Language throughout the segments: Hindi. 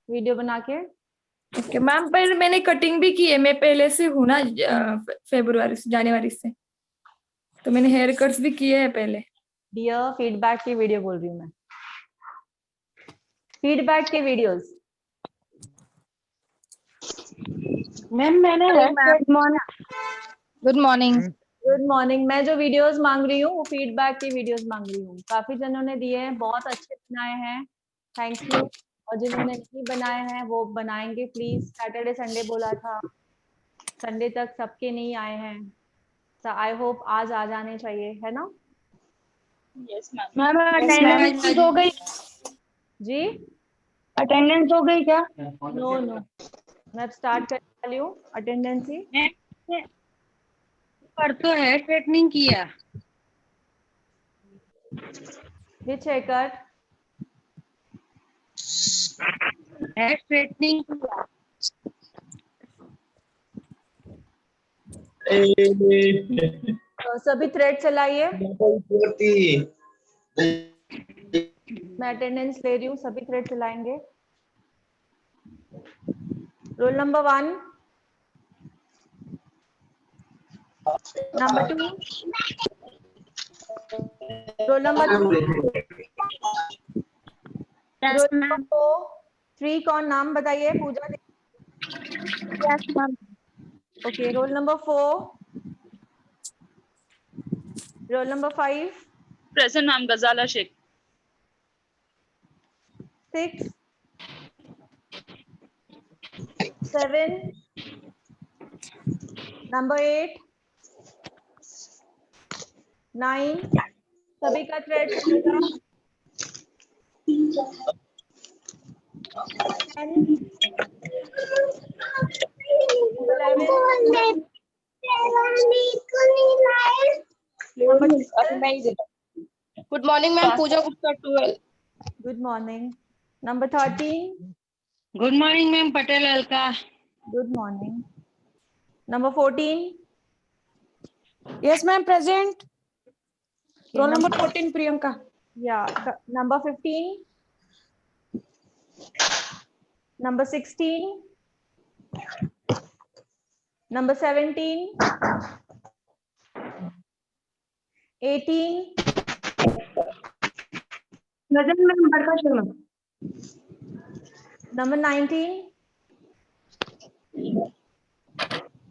वीडियो बना के। ओके मैम, पर मैंने कटिंग भी की है, मैं पहले से हूँ ना फरवरी से जनवरी से, तो मैंने हेयर कट्स भी किए हैं पहले। डियर फीडबैक की वीडियो बोल रही हूँ मैं, फीडबैक के वीडियोस। मैम मैंने गुड मॉर्निंग। Good morning. मैं जो वीडियोस मांग रही हूँ वो फीडबैक की वीडियोस मांग रही हूँ। काफी जनों ने दिए हैं, बहुत अच्छे बनाए हैं, थैंक यू। और जिन्होंने नहीं बनाए हैं वो बनाएंगे प्लीज। सैटरडे संडे बोला था, संडे तक सबके नहीं आए हैं, तो आई होप आज आ जाने चाहिए, है ना? Yes ma'am. मैम अटेंडेंस हो गई? जी अटेंडेंस हो गई क्या? नो नो, मैं स्टार्ट करने वाली हूँ अटेंडेंस ही। पर तो हेयर स्ट्रेटनिंग किया। विच हेयर कट? हेयर स्ट्रेटनिंग किया। तो सभी थ्रेड चलाइए, मैं अटेंडेंस ले रही हूँ, सभी थ्रेड चलाएंगे। Roll number 1, number 2, roll number 3, roll number 4, 3 कौन? नाम बताइए। Pooja. Yes ma'am. Okay, roll number 4, roll number 5, present ma'am, Gazala Shaikh. 6, 7, number 8, 9, सभी का थ्रेड चलेगा। 10, 11, number 12, good morning ma'am, Pooja Gupta 12। Good morning. Number 13, good morning ma'am, Patel Alka. Good morning. Number 14, yes ma'am present. Roll number number 14 Priyanka. yeah, number 15, number 16, number 17, 18, present ma'am Barkha Sharma. number 19,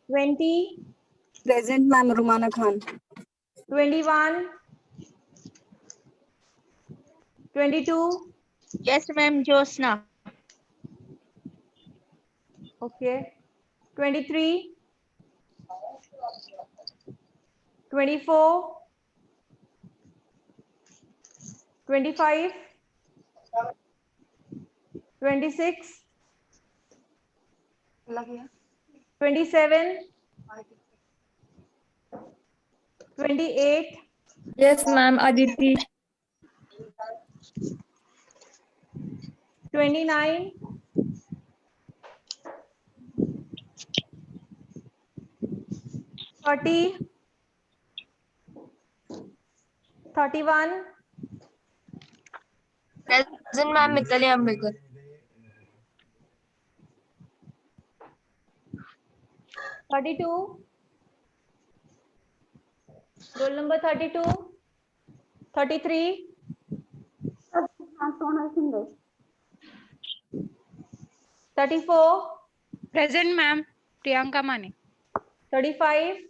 20, present ma'am Rumana Khan. 21, 22, yes ma'am, Joshna. okay, 23, 24, 25, 26, 27, 28, yes ma'am Aditi. 29, 30, 31, present ma'am Mitali Ambekar. 32, roll number 32, 33, 34, present ma'am, Priyanka Mane. 35,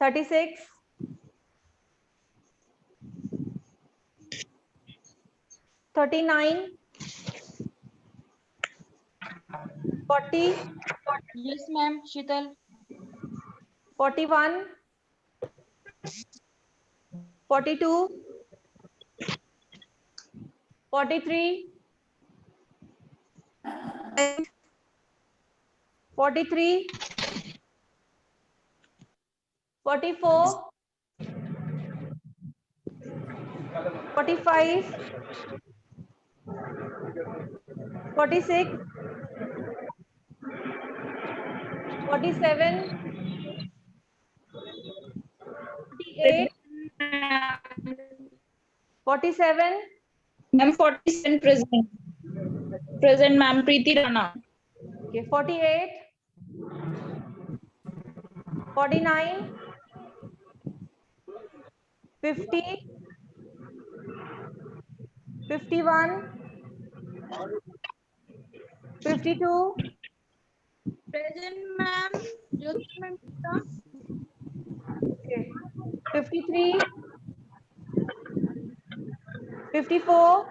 36, 39, 40, yes ma'am, Sheetal. 41, 42, 43, 43, 44, 45, 46, 47, 48, 47, ma'am 47 present present ma'am Preeti Rana Okay, 48, 49, 50, 51, 52, present ma'am Jyoti ma'am okay, 53, 54,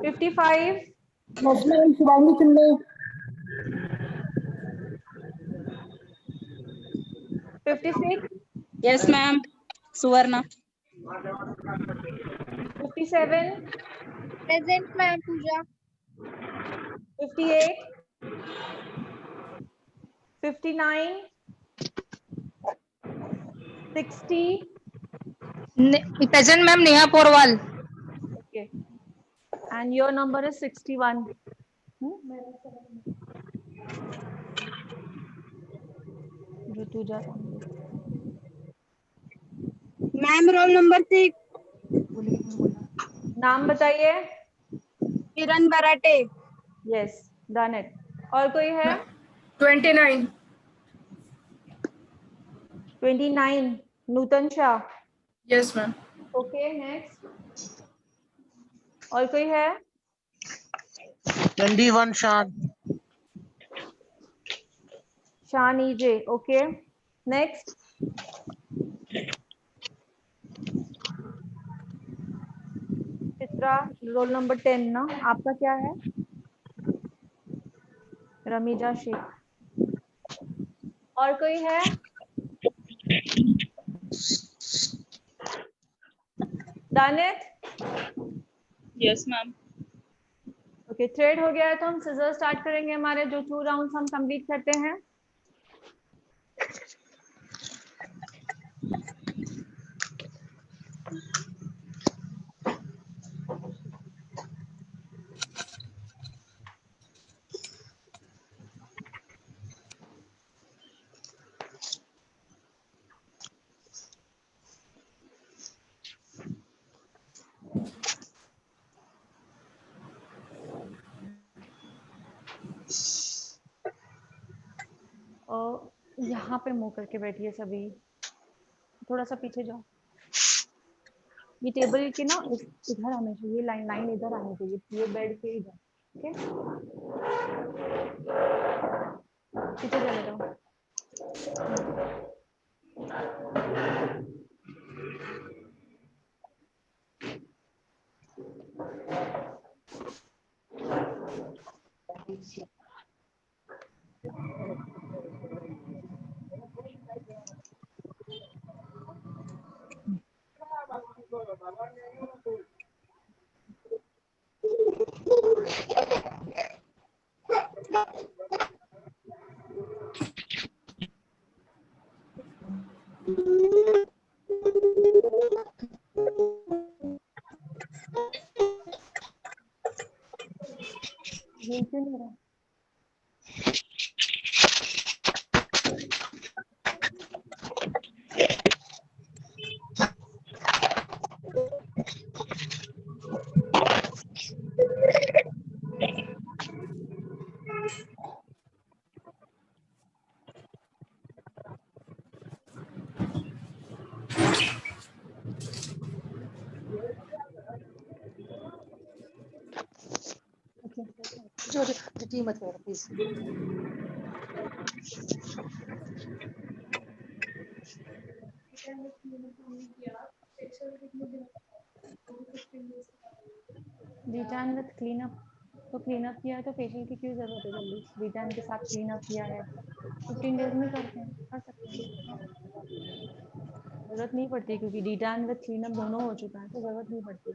55, yes ma'am Shivangi Chille 56, yes ma'am Suvarna 57, present ma'am Pooja 58, 59, 60, present ma'am Neha Porwal okay, and your number is 61. Rutuja ma'am roll number 6 नाम बताइए. Kiran Barate yes, done it. और कोई है? 29. 29, Nutan Shah. Yes, ma'am. Okay, next. और कोई है? 21 शान. शान EJ. Okay, next. Chitra, roll number 10 ना. आपका क्या है? रमीजा शेख. और कोई है? Done it. Yes ma'am okay, thread हो गया है तो हम सिजर स्टार्ट करेंगे. हमारे जो 2 राउंड्स हम कंप्लीट करते हैं. और यहाँ पे मुंह करके बैठिए सभी. थोड़ा सा पीछे जाओ. ये टेबल की ना इधर आना चाहिए. लाइन लाइन इधर आनी चाहिए. ये बेड के इधर. ओके, पीछे चले जाओ. ये क्यों नहीं हो रहा? मत करो प्लीज. वीटान विद क्लीनअप. तो क्लीनअप किया है तो फेशियल की क्यों जरूरत है? जल्दी वीटान के साथ क्लीनअप किया है. 15 डेज में करते हैं, कर सकते हैं. जरूरत नहीं पड़ती क्योंकि डीटान विद क्लीनअप दोनों हो चुका है तो जरूरत नहीं पड़ती.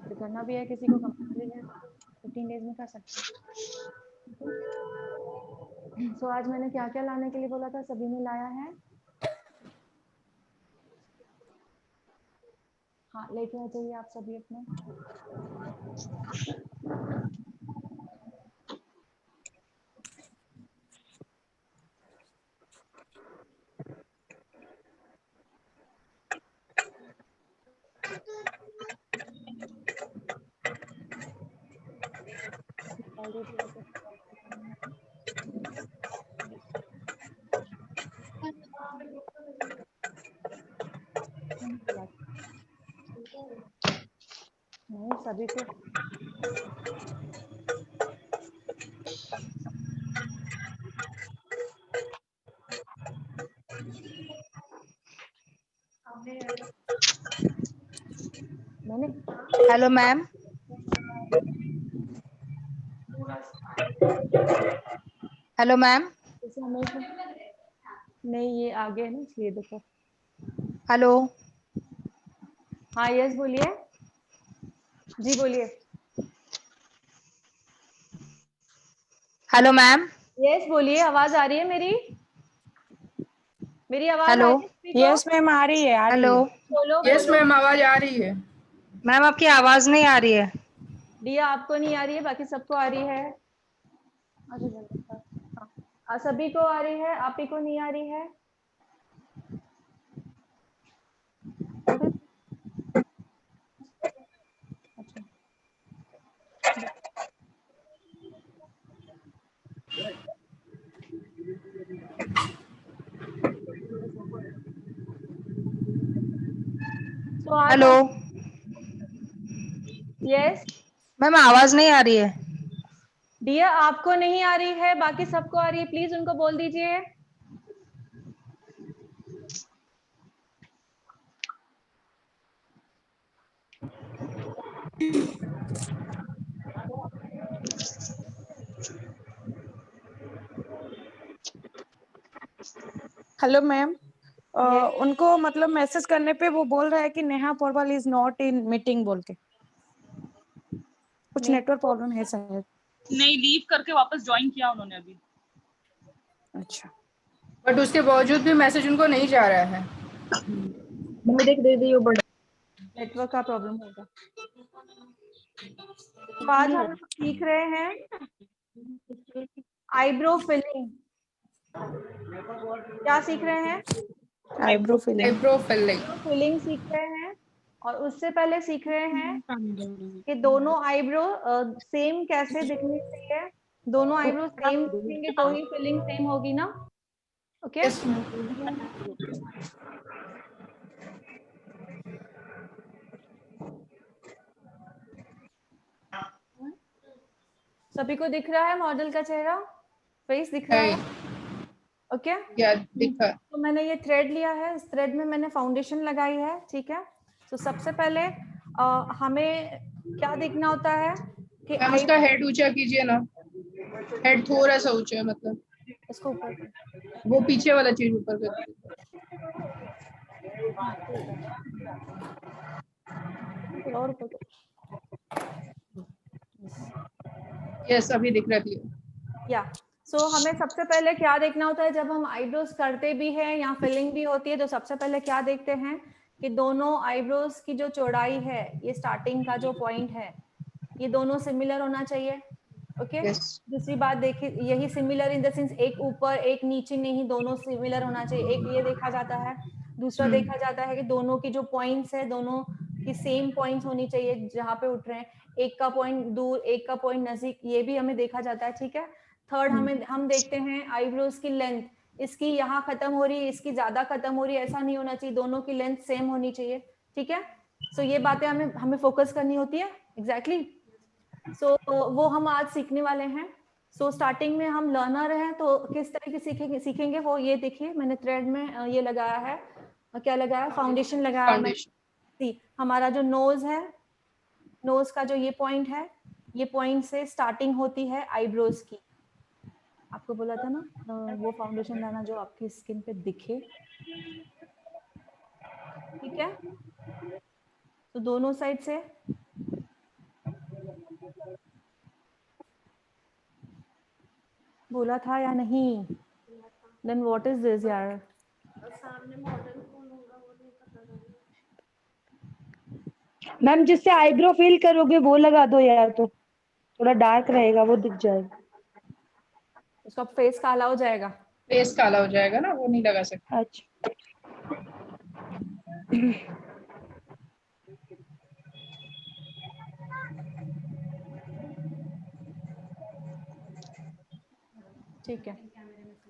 तो करना भी है किसी को कंपल्सरी है 15 डेज में कर सकते हैं. सो आज मैंने क्या क्या लाने के लिए बोला था, सभी ने लाया है? हाँ, लेके आ जाइए आप सभी अपने. डाल दीजिए वापस। नहीं सभी को मैंने हेलो मैम। Hello ma'am. जैसे हमेशा नहीं ये आगे है ना इसलिए देखो। हेलो। हाँ यस बोलिए। जी बोलिए। Hello ma'am. यस बोलिए, आवाज आ रही है मेरी? मेरी आवाज आ हेलो। रही है सभी को? यस मैम आ रही है हेलो बोलो यस बोलो। मैम, आवाज आ रही है। मैम, आपकी आवाज नहीं आ रही है। दिया आपको नहीं आ रही है, बाकी सबको आ रही है। सभी को आ रही है, आप ही को नहीं आ रही है। अच्छा तो आज हेलो हम यस मैम, आवाज नहीं आ रही है। दिया आपको नहीं आ रही है, बाकी सबको आ रही है, प्लीज उनको बोल दीजिए। Hello ma'am. Yes. उनको मतलब मैसेज करने पे वो बोल रहा है कि Neha Porwal is not in meeting बोल के। कुछ नहीं नेटवर्क प्रॉब्लम है शायद। नहीं, लीव करके वापस ज्वाइन किया उन्होंने अभी। अच्छा बट उसके बावजूद भी मैसेज उनको नहीं जा रहा है। नेटवर्क का प्रॉब्लम होगा। तो आज हम लोग सीख रहे हैं आईब्रो फिलिंग। क्या सीख रहे हैं? Eyebrow filling. Eyebrow filling. Filling सीख रहे हैं। और उससे पहले सीख रहे हैं कि दोनों आईब्रो सेम कैसे दिखनी चाहिए। दोनों आईब्रो सेम दिखेंगे तो ही फिलिंग सेम होगी ना। Okay yes ma'am. सभी को दिख रहा है मॉडल का चेहरा, फेस दिख रहा है? ओके या दिखा। तो मैंने ये थ्रेड लिया है, इस थ्रेड में मैंने फाउंडेशन लगाई है। ठीक है, तो सबसे पहले हमें क्या देखना होता है कि मैम आई उसका हेड ऊंचा कीजिए ना, हेड थोड़ा सा ऊंचा, मतलब इसको ऊपर वो पीछे वाला चीज ऊपर कर दीजिए। और ऊपर यस अभी दिख रहा थी। या सो हमें सबसे पहले क्या देखना होता है जब हम आईब्रोज करते भी हैं या फिलिंग भी होती है, तो सबसे पहले क्या देखते हैं कि दोनों आईब्रोज की जो चौड़ाई है, ये स्टार्टिंग का जो पॉइंट है, ये दोनों सिमिलर होना चाहिए। ओके यस दूसरी बात देखिए, यही सिमिलर इन द सेंस एक ऊपर एक नीचे नहीं, दोनों सिमिलर होना चाहिए। एक ये देखा जाता है। दूसरा देखा जाता है कि दोनों की जो पॉइंट्स है, दोनों की सेम पॉइंट्स होनी चाहिए जहां पे उठ रहे हैं। एक का पॉइंट दूर, एक का पॉइंट नजदीक, ये भी हमें देखा जाता है। ठीक है, थर्ड हम देखते हैं आईब्रोज की लेंथ। इसकी यहाँ खत्म हो रही है, इसकी ज्यादा खत्म हो रही है, ऐसा नहीं होना चाहिए, दोनों की लेंथ सेम होनी चाहिए। ठीक है, सो ये बातें हमें हमें फोकस करनी होती है। एग्जैक्टली सो वो हम आज सीखने वाले हैं। सो स्टार्टिंग में हम लर्नर हैं, तो किस तरह के सीखेंगे वो ये देखिए। मैंने थ्रेड में ये लगाया है, क्या लगाया, फाउंडेशन लगाया मैं। सी हमारा जो नोज है, नोज का जो ये पॉइंट है, ये पॉइंट से स्टार्टिंग होती है आईब्रोज की। आपको बोला था ना वो फाउंडेशन लाना जो आपकी स्किन पे दिखे। ठीक है, तो दोनों साइड से बोला था या नहीं? देन व्हाट इज दिस यार? मैम, जिससे आईब्रो फिल करोगे वो लगा दो यार, तो थोड़ा डार्क रहेगा, वो दिख जाएगा। उसका फेस काला हो जाएगा। फेस काला हो जाएगा ना, वो नहीं लगा सकते। अच्छा ठीक है।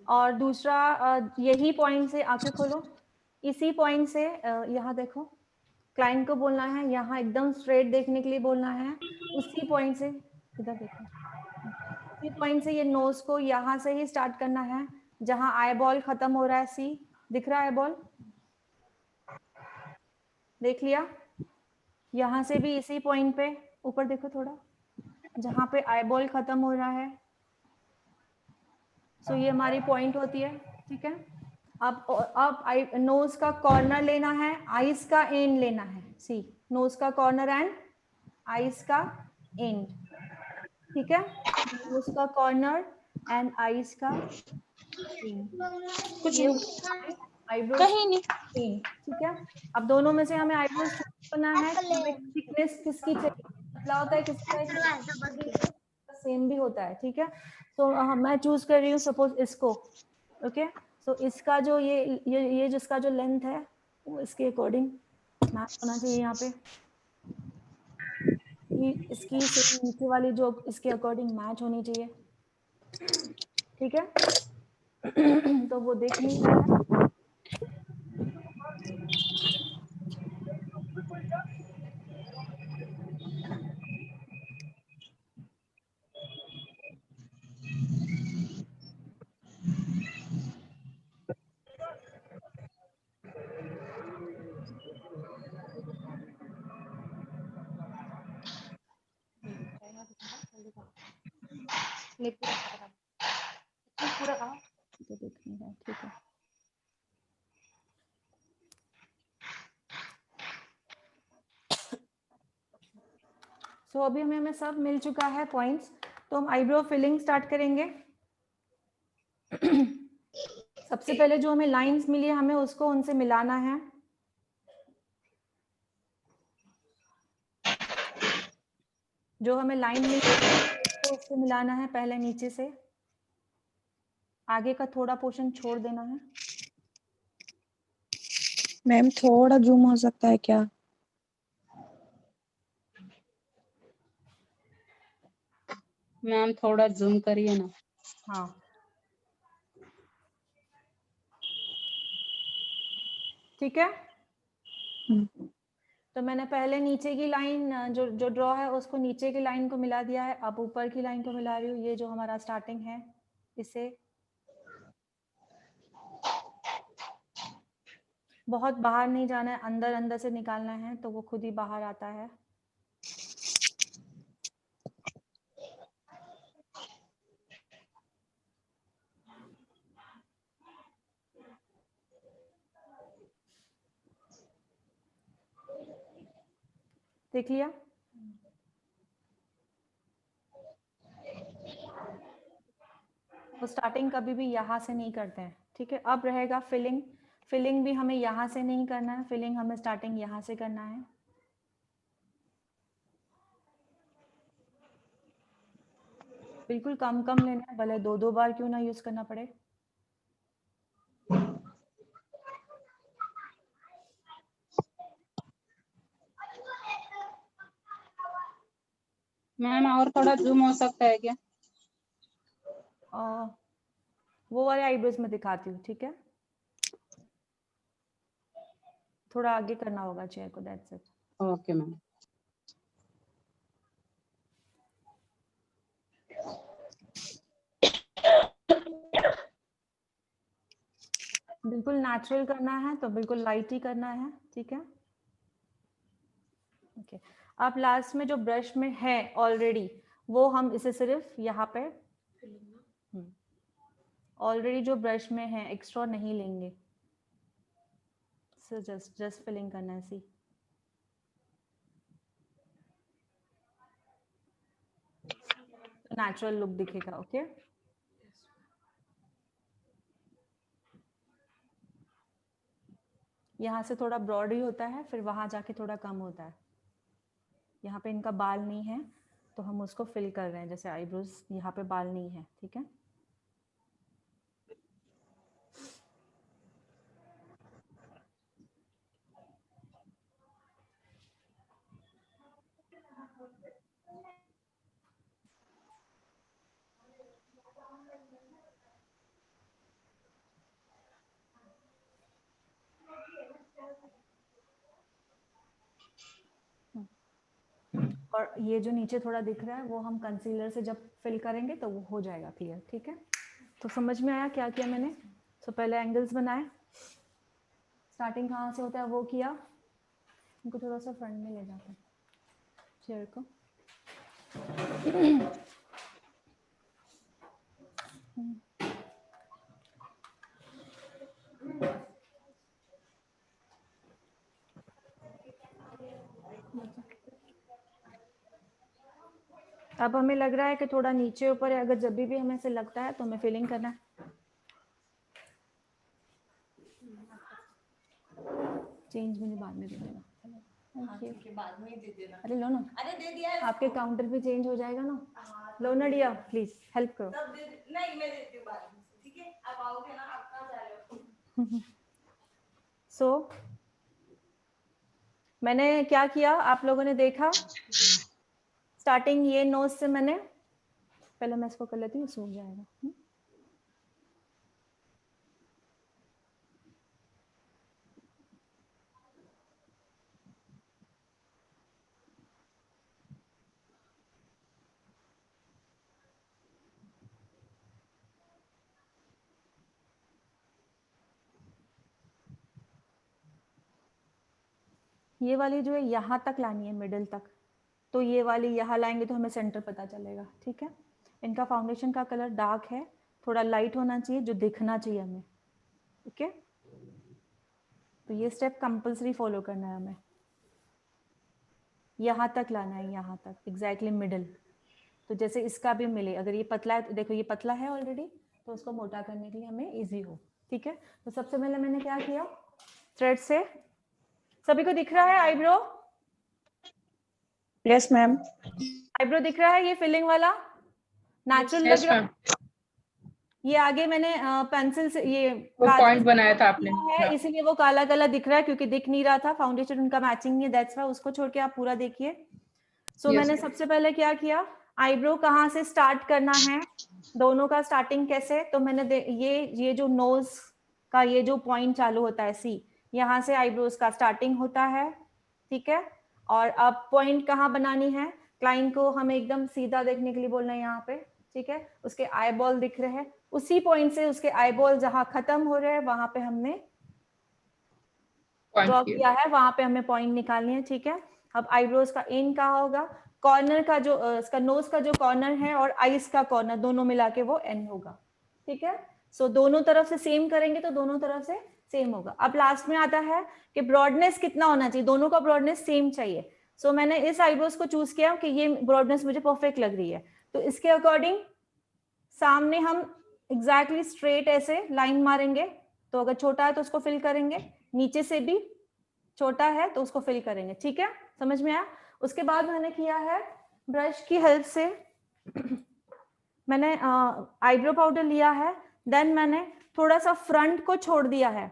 और दूसरा यही पॉइंट से आंखें खोलो, इसी पॉइंट से यहाँ देखो, क्लाइंट को बोलना है यहाँ एकदम स्ट्रेट देखने के लिए बोलना है, उसी पॉइंट से इधर देखो, उसी पॉइंट से ये नोज को यहाँ से ही स्टार्ट करना है जहाँ आई बॉल खत्म हो रहा है। सी दिख रहा है आई बॉल, देख लिया? यहाँ से भी इसी पॉइंट पे ऊपर देखो थोड़ा, जहाँ पे आई बॉल खत्म हो रहा है। सो ये हमारी पॉइंट होती है, ठीक है। अब आई नोज का कॉर्नर लेना है, आईज का एंड लेना है। सी नोज का कॉर्नर एंड आईज का एंड, ठीक है। नोज का कॉर्नर एंड आईज का एंड, कुछ ये नहीं, आईब्रोज कहीं नहीं। एंड, ठीक है। अब दोनों में से हमें आईब्रोज चूज करना है, हमें थिकनेस किसकी चाहिए, पतला होता है किसका, सेम भी होता है, ठीक है। तो मैं चूज कर रही हूँ सपोज इसको, ओके। सो इसका जो ये जिसका जो लेंथ है वो इसके अकॉर्डिंग मैच होना चाहिए यहाँ पे, इसकी सेम नीचे वाली जो इसके अकॉर्डिंग मैच होनी चाहिए, ठीक है। तो वो देख नहीं रहा है, नहीं पूरा कहा। तो देख नहीं रहा है, ठीक है। सो अभी हमें सब मिल चुका है पॉइंट्स, तो हम आईब्रो फिलिंग स्टार्ट करेंगे। सबसे पहले जो हमें लाइंस मिली है हमें उसको उनसे मिलाना है। जो हमें लाइन मिली उसको उससे मिलाना है, पहले नीचे से, आगे का थोड़ा पोर्शन छोड़ देना है। मैम थोड़ा जूम हो सकता है क्या? मैम थोड़ा जूम करिए ना। हाँ, ठीक है। तो मैंने पहले नीचे की लाइन जो जो ड्रॉ है उसको नीचे की लाइन को मिला दिया है, अब ऊपर की लाइन को मिला रही हूँ। ये जो हमारा स्टार्टिंग है इसे बहुत बाहर नहीं जाना है, अंदर अंदर से निकालना है तो वो खुद ही बाहर आता है। देख लिया? तो स्टार्टिंग कभी भी यहाँ से नहीं करते हैं, ठीक है। अब रहेगा फिलिंग। फिलिंग भी हमें यहाँ से नहीं करना है, फिलिंग हमें स्टार्टिंग यहाँ से करना है। बिल्कुल कम कम लेना है, भले दो दो बार क्यों ना यूज करना पड़े। मैम और थोड़ा जूम हो सकता है क्या? वो वाले आईब्रोज में दिखाती हूँ, ठीक है। थोड़ा आगे करना होगा चेयर को, दैट्स इट। Okay ma'am. बिल्कुल नेचुरल करना है तो बिल्कुल लाइट ही करना है, ठीक है। ओके, अब लास्ट में जो ब्रश में है ऑलरेडी वो हम इसे सिर्फ यहाँ पे ऑलरेडी जो ब्रश में है एक्स्ट्रा नहीं लेंगे, सो जस्ट फिलिंग करना है। सी नेचुरल लुक दिखेगा, ओके। यहाँ से थोड़ा ब्रॉड ही होता है, फिर वहां जाके थोड़ा कम होता है। यहाँ पे इनका बाल नहीं है तो हम उसको फिल कर रहे हैं, जैसे आईब्रोज यहाँ पे बाल नहीं है, ठीक है। और ये जो नीचे थोड़ा दिख रहा है वो हम कंसीलर से जब फिल करेंगे तो वो हो जाएगा क्लियर, ठीक है। तो समझ में आया क्या किया मैंने? तो पहले एंगल्स बनाए, स्टार्टिंग कहाँ से होता है वो किया। इनको थोड़ा सा फ्रंट में ले जाते हैं चेयर को। अब हमें लग रहा है कि थोड़ा नीचे ऊपर है, अगर जब भी हमें से लगता है तो हमें फिलिंग करना है। चेंज मुझे बाद में दे देना। बाद में दे देना। अरे लो ना, अरे दे दिया है, आपके काउंटर पे चेंज हो जाएगा ना। लो ना डिया, प्लीज हेल्प करो। नहीं मैं देती हूँ बाद में, ठीक है। आप आओगे ना, आप कहाँ जा रहे हो? सो मैंने क्या किया आप लोगों ने देखा, स्टार्टिंग ये नोज से मैंने, पहले मैं इसको कर लेती हूँ, सूख जाएगा। ये वाली जो है यहाँ तक लानी है, मिडिल तक। तो ये वाली यहाँ लाएंगे तो हमें सेंटर पता चलेगा, ठीक है। इनका फाउंडेशन का कलर डार्क है, थोड़ा लाइट होना चाहिए जो दिखना चाहिए हमें, ओके। तो ये स्टेप कंपल्सरी फॉलो करना है हमें। यहाँ तक लाना है, यहाँ तक एग्जैक्टली मिडिल। तो जैसे इसका भी मिले, अगर ये पतला है तो देखो ये पतला है ऑलरेडी, तो उसको मोटा करने के लिए हमें इजी हो, ठीक है। तो सबसे पहले मैंने क्या किया, थ्रेड से, सभी को दिख रहा है आईब्रो? Yes ma'am. आईब्रो दिख रहा है, ये फिलिंग वाला नेचुरल लग रहा है। ये आगे मैंने पेंसिल से ये वो पॉइंट बनाया था आपने है, इसीलिए वो काला काला दिख रहा है, क्योंकि दिख नहीं रहा था, फाउंडेशन उनका मैचिंग नहीं है, दैट्स व्हाई। उसको छोड़ के आप पूरा देखिए। सो मैंने सबसे पहले क्या किया, आईब्रो कहाँ से स्टार्ट करना है, दोनों का स्टार्टिंग कैसे, तो मैंने ये जो नोज का ये जो पॉइंट चालू होता है सी, यहाँ से आईब्रोज का स्टार्टिंग होता है, ठीक है। और अब पॉइंट कहाँ बनानी है, क्लाइंट को हमें एकदम सीधा देखने के लिए बोलना है यहाँ पे, ठीक है। उसके आई बॉल दिख रहे हैं, उसी पॉइंट से उसके आई बॉल जहां खत्म हो रहे हैं वहां पे हमने ड्रॉ किया है, वहां पे हमें पॉइंट निकालनी है, ठीक है। अब आईब्रोज का एंड कहाँ होगा, कॉर्नर का जो इसका नोज का जो कॉर्नर है और आईज का कॉर्नर दोनों मिला के वो एंड होगा, ठीक है। सो दोनों तरफ से सेम करेंगे तो दोनों तरफ से सेम होगा। अब लास्ट में आता है कि ब्रॉडनेस कितना होना चाहिए, दोनों का ब्रॉडनेस सेम चाहिए। सो मैंने इस आईब्रोज को चूज किया कि ये ब्रॉडनेस मुझे परफेक्ट लग रही है, तो इसके अकॉर्डिंग सामने हम एग्जैक्टली स्ट्रेट ऐसे लाइन मारेंगे। तो अगर छोटा है तो उसको फिल करेंगे, नीचे से भी छोटा है तो उसको फिल करेंगे, ठीक है। समझ में आया? उसके बाद मैंने किया है ब्रश की हेल्प से मैंने आईब्रो पाउडर लिया है, देन मैंने थोड़ा सा फ्रंट को छोड़ दिया है,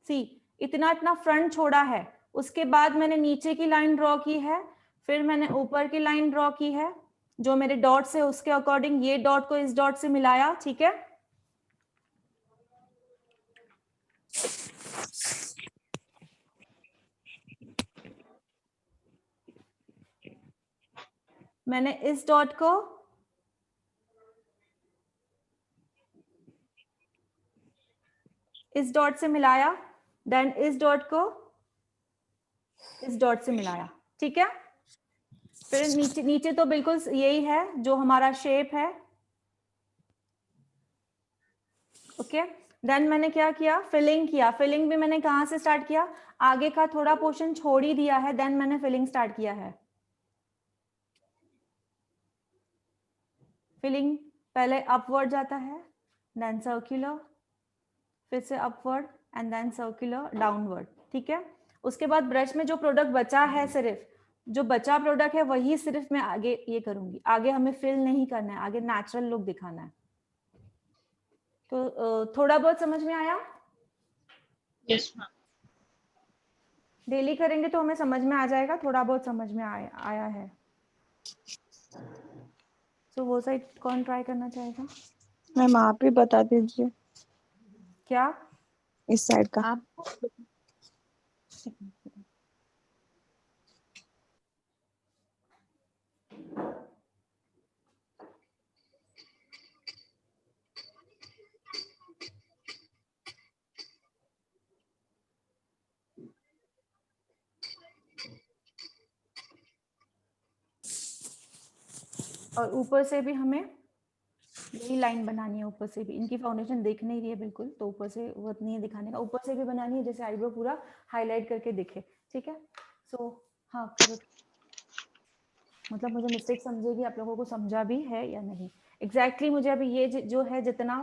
सी इतना इतना फ्रंट छोड़ा है। उसके बाद मैंने नीचे की लाइन ड्रॉ की है, फिर मैंने ऊपर की लाइन ड्रॉ की है, जो मेरे डॉट्स है उसके अकॉर्डिंग ये डॉट को इस डॉट से मिलाया, ठीक है। मैंने इस डॉट को इस डॉट से मिलाया, देन इस डॉट को इस डॉट से मिलाया, ठीक है। फिर नीचे नीचे तो बिल्कुल यही है जो हमारा शेप है, ओके। देन मैंने क्या किया, फिलिंग किया। फिलिंग भी मैंने कहाँ से स्टार्ट किया, आगे का थोड़ा पोर्शन छोड़ ही दिया है, देन मैंने फिलिंग स्टार्ट किया है। फिलिंग पहले अपवर्ड जाता है, देन सर्कुलर, फिर से upward and then circular downward, ठीक है। उसके बाद ब्रश में जो प्रोडक्ट बचा है, सिर्फ जो बचा प्रोडक्ट है वही सिर्फ मैं आगे ये करूंगी, आगे हमें फिल नहीं करना है, आगे नेचुरल लुक दिखाना है। तो थोड़ा बहुत समझ में आया? Yes ma'am. डेली करेंगे तो हमें समझ में आ जाएगा, थोड़ा बहुत समझ में आया है। तो वो साइड कौन ट्राई करना चाहेगा? मैम आप ही बता दीजिए क्या इस साइड का। आप? और ऊपर से भी हमें यही लाइन बनानी है, ऊपर से भी। इनकी फाउंडेशन देख नहीं रही है बिल्कुल, तो ऊपर से वो नहीं है दिखाने का, ऊपर से भी बनानी है जैसे आईब्रो पूरा हाईलाइट करके दिखे, ठीक है। सो हाँ करो, मतलब मुझे मिस्टेक समझेगी, आप लोगों को समझा भी है या नहीं एग्जैक्टली मुझे अभी ये जो है जितना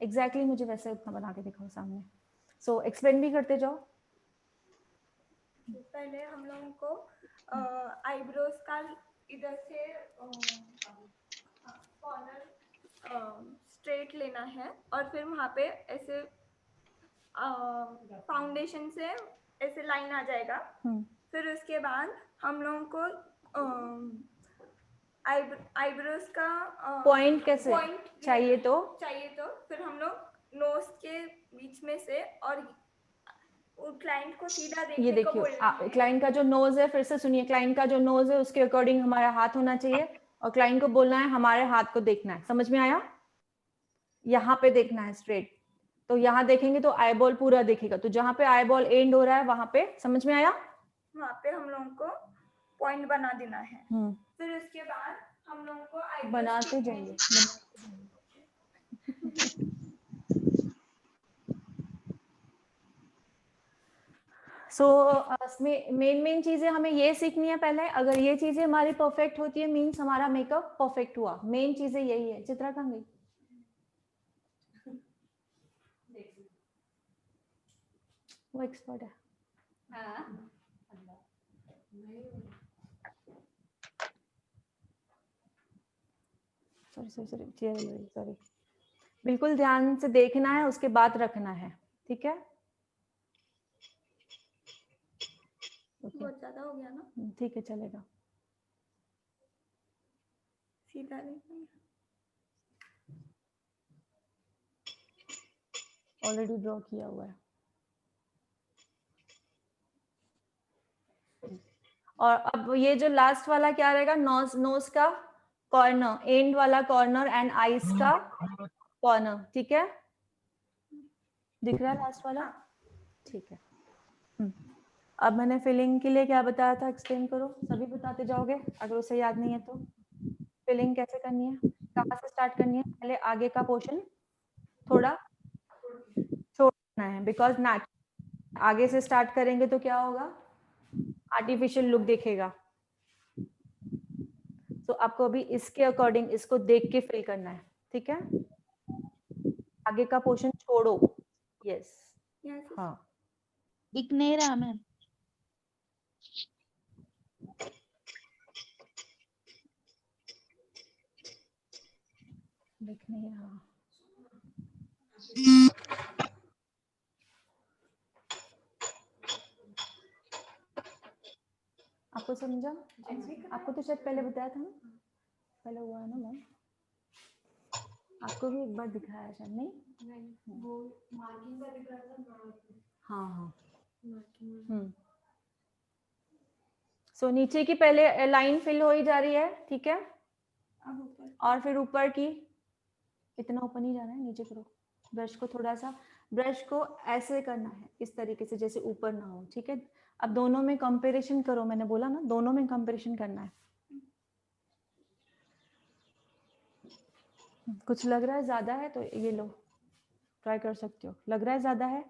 एग्जैक्टली मुझे वैसे उतना बना के दिखाओ सामने। सो एक्सप्लेन भी करते जाओ। पहले हम लोगों को आईब्रोज का इधर से कॉर्नर स्ट्रेट लेना है और फिर वहाँ पे ऐसे फाउंडेशन से ऐसे लाइन आ जाएगा। फिर उसके बाद हम लोगों को आईब्रोज का पॉइंट कैसे चाहिए तो फिर हम लोग नोज के बीच में से और क्लाइंट को सीधा ये देखने को देखियो बोलना है। क्लाइंट का जो नोज है, फिर से सुनिए, क्लाइंट का जो नोज है उसके अकॉर्डिंग हमारा हाथ होना चाहिए और क्लाइंट को बोलना है हमारे हाथ को देखना है। समझ में आया? यहाँ पे देखना है स्ट्रेट, तो यहाँ देखेंगे तो आई बॉल पूरा दिखेगा, तो जहाँ पे आई बॉल एंड हो रहा है वहां पे, समझ में आया? वहाँ पे हम लोगों को पॉइंट बना देना है। फिर उसके बाद हम लोगों को eyebrows बनाते की जाइए। सो मेन चीजें हमें ये सीखनी है पहले। अगर ये चीजें हमारी परफेक्ट होती है मीन्स हमारा मेकअप परफेक्ट हुआ। मेन चीजें यही है। चित्रा कहाँ गई? वो एक्सपर्ट है। सॉरी, बिल्कुल ध्यान से देखना है, उसके बाद रखना है, ठीक है? बहुत ज्यादा हो गया ना, ठीक है, चलेगा। सीधा नहीं। ऑलरेडी ड्रॉ किया हुआ है। और अब ये जो लास्ट वाला क्या रहेगा? नोज का कॉर्नर, एंड वाला कॉर्नर एंड आईज का कॉर्नर, ठीक है? दिख रहा है लास्ट वाला? ठीक है। अब मैंने फिलिंग के लिए क्या बताया था, एक्सप्लेन करो। सभी बताते जाओगे अगर उसे याद नहीं है तो। फिलिंग कैसे करनी है, कहाँ से स्टार्ट करनी है? पहले आगे का पोर्शन थोड़ा छोड़ना है, बिकॉज आगे से स्टार्ट करेंगे तो क्या होगा? आर्टिफिशियल लुक दिखेगा। तो आपको अभी इसके अकॉर्डिंग इसको देख के फिल करना है, ठीक है? आगे का पोर्शन छोड़ो। यस, हाँ, दिख नहीं रहा मैम। दिख नहीं रहा। आपको समझा? आपको तो शायद पहले बताया था ना, पहले हुआ है ना मैम? आपको भी एक बार दिखाया शायद, नहीं? वो मार्किंग का दिख रहा था। हाँ। सो नीचे की पहले लाइन फिल हो ही जा रही है, ठीक है? और फिर ऊपर की, इतना ऊपर नहीं जाना है, नीचे करो। ब्रश को थोड़ा सा, ब्रश को ऐसे करना है, इस तरीके से जैसे ऊपर ना हो, ठीक है? अब दोनों में कंपैरिजन करो, मैंने बोला ना दोनों में कंपैरिजन करना है। कुछ लग रहा है ज्यादा है तो ये लो, ट्राई कर सकते हो। लग रहा है ज्यादा है,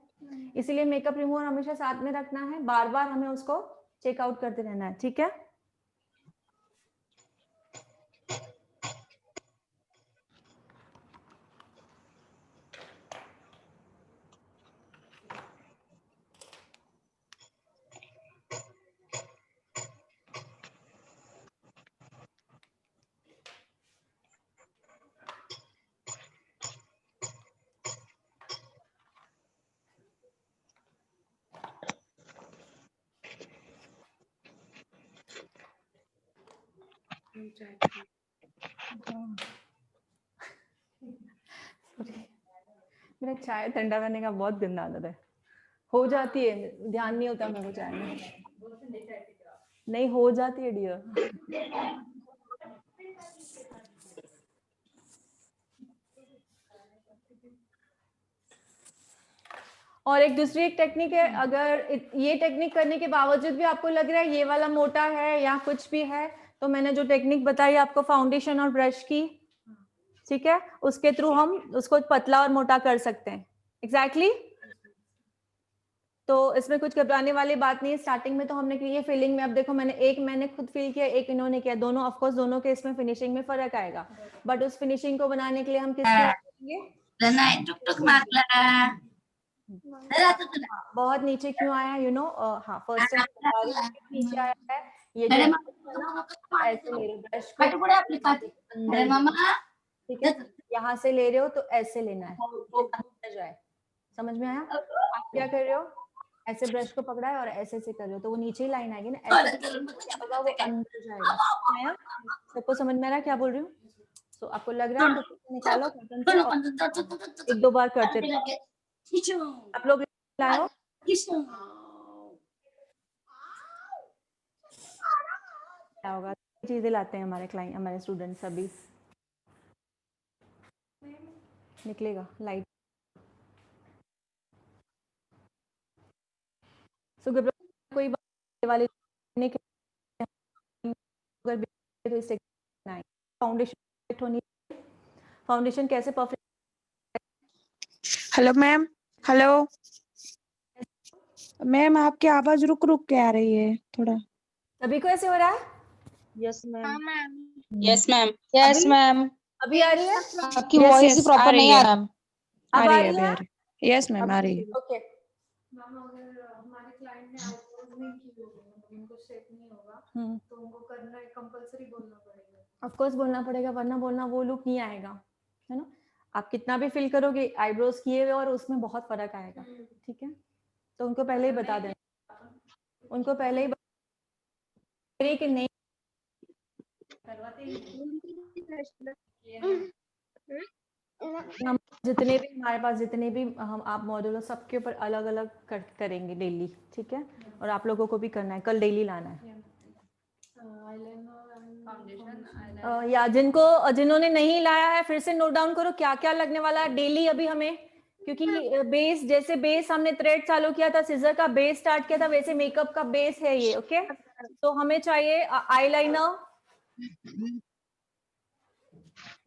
इसीलिए मेकअप रिमूवर हमेशा साथ में रखना है, बार बार हमें उसको चेकआउट करते रहना है, ठीक है? मेरा चाय ठंडा करने का बहुत गंदा आदत है। हो जाती है, ध्यान नहीं होता मेरे को चाय में। नहीं हो जाती है डियर। और एक दूसरी एक टेक्निक है, अगर ये टेक्निक करने के बावजूद भी आपको लग रहा है ये वाला मोटा है या कुछ भी है, तो मैंने जो टेक्निक बताई आपको फाउंडेशन और ब्रश की, ठीक है, उसके थ्रू हम उसको पतला और मोटा कर सकते हैं। एग्जैक्टली तो इसमें कुछ घबराने वाली बात नहीं है। स्टार्टिंग में तो हमने की ये फीलिंग में, अब देखो मैंने खुद फील किया, एक इन्होंने किया, दोनों ऑफ कोर्स दोनों के इसमें फिनिशिंग में फर्क आएगा, बट उस फिनिशिंग को बनाने के लिए हम किसकी हेल्प करेंगे? बहुत नीचे क्यों आया, यू नो, हाँ फर्स्ट टाइम बता रही हूँ नीचे आया है ये जो ऐसे ले रहे हो ब्रश को अंदर, ठीक है, यहाँ से ले रहे हो तो ऐसे लेना है, अंदर जाए, समझ में आया? आप क्या कर रहे हो, ऐसे ब्रश को पकड़ा है और ऐसे से कर रहे हो तो वो नीचे ही लाइन आएगी ना, ऐसे क्या होगा, वो अंदर जाएगा। आया सबको समझ में आ रहा है क्या बोल रही हूँ? तो आपको लग रहा है तो निकालो कॉटन से और 1-2 बार करते रहो। आप लोग लाओ क्या होगा, चीजें लाते हैं हमारे क्लाइंट, हमारे स्टूडेंट सभी। निकलेगा लाइट। सो कोई बात वाले नहीं, अगर तो इसे फाउंडेशन होनी, फाउंडेशन कैसे perfect. Hello ma'am, hello ma'am, आपकी आवाज रुक रुक के आ रही है थोड़ा। सभी को ऐसे हो रहा है? Yes ma'am. Yes ma'am. Yes ma'am, अभी आ रही है? आपकी वॉइस ही प्रॉपर नहीं आ रहा मैम। अब आ रही है? यस मैम आ रही है। ओके, हमारे क्लाइंट ने आईब्रोज नहीं की होगी, उनको शेप नहीं होगा, तो उनको करना है, कंपलसरी बोलना पड़ेगा। ऑफ कोर्स बोलना पड़ेगा, वरना बोलना वो लुक नहीं आएगा, है ना? आप कितना भी फील करोगे आईब्रोज किए हुए और उसमें बहुत फर्क आएगा, ठीक है? तो उनको पहले ही बता देना, उनको पहले ही कि नहीं हम जितने भी हमारे पास जितने भी हम आप मॉडल हो सबके ऊपर अलग अलग करेंगे डेली, ठीक है? और आप लोगों को भी करना है, कल डेली लाना है। या जिन्होंने नहीं लाया है फिर से नोट डाउन करो क्या क्या लगने वाला है डेली अभी हमें, क्योंकि बेस जैसे बेस हमने थ्रेड चालू किया था, सिजर का बेस स्टार्ट किया था, वैसे मेकअप का बेस है ये। ओके, तो हमें चाहिए आईलाइनर,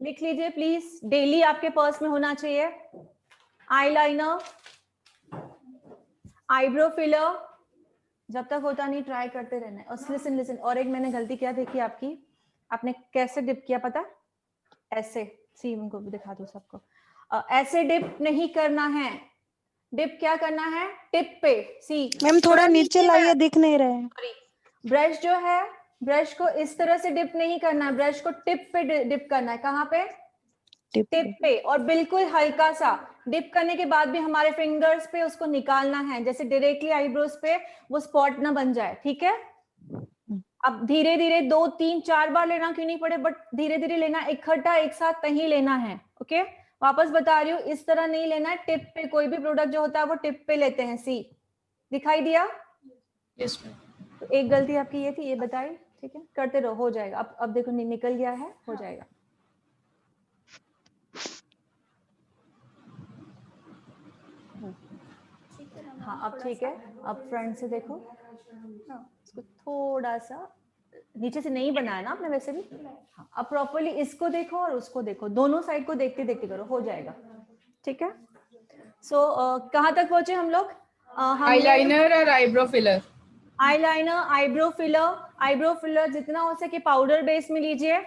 लिख लीजिए प्लीज, डेली आपके पर्स में होना चाहिए आईलाइनर, आईब्रो फिलर, जब तक होता नहीं ट्राई करते रहना है। और लिसन और एक मैंने गलती क्या देखी आपकी, आपने कैसे डिप किया पता, ऐसे, सी उनको भी दिखा दो सबको, ऐसे डिप नहीं करना है, डिप क्या करना है, टिप पे, सी मैम थोड़ा नीचे लाइए, दिख नहीं रहे हैं। ब्रश जो है, ब्रश को इस तरह से डिप नहीं करना है, ब्रश को टिप पे डिप करना है। कहाँ पे, टिप पे, और बिल्कुल हल्का सा डिप करने के बाद भी हमारे फिंगर्स पे उसको निकालना है, जैसे डायरेक्टली आईब्रोज पे वो स्पॉट ना बन जाए, ठीक है? अब धीरे धीरे 2-3-4 बार लेना क्यों नहीं पड़े, बट धीरे धीरे लेना, इकट्ठा एक साथ नहीं लेना है। ओके, वापस बता रही हूँ, इस तरह नहीं लेना है, टिप पे, कोई भी प्रोडक्ट जो होता है वो टिप पे लेते हैं। सी दिखाई दिया? यस तो एक गलती आपकी ये थी, ये बताई, ठीक है? करते रहो, हो जाएगा। अब देखो निकल गया है, हो जाएगा। हाँ अब ठीक है, अब फ्रंट से देखो, इसको थोड़ा सा नीचे से नहीं बनाया ना आपने वैसे भी। हाँ, अब प्रॉपरली इसको देखो और उसको देखो, दोनों साइड को देखते देखते करो, हो जाएगा, ठीक है? सो कहाँ तक पहुंचे हम लोग? आईलाइनर और eyebrow filler. Eyeliner, eyebrow filler जितना हो सके पाउडर बेस में लीजिए,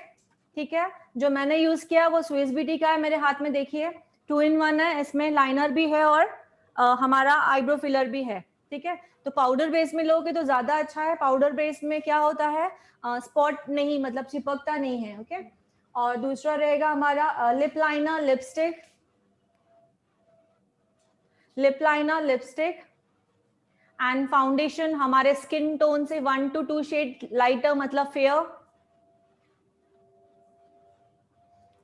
ठीक है? जो मैंने यूज किया वो स्विस ब्यूटी का है, मेरे हाथ में देखिए 2-in-1 है, इसमें लाइनर भी है और हमारा आईब्रो फिलर भी है, ठीक है? तो पाउडर बेस में लोगे तो ज्यादा अच्छा है। पाउडर बेस में क्या होता है, स्पॉट नहीं, मतलब चिपकता नहीं है। ओके, और दूसरा रहेगा हमारा lip liner, lipstick and foundation हमारे स्किन टोन से 1 to 2 शेड लाइटर, मतलब फेयर।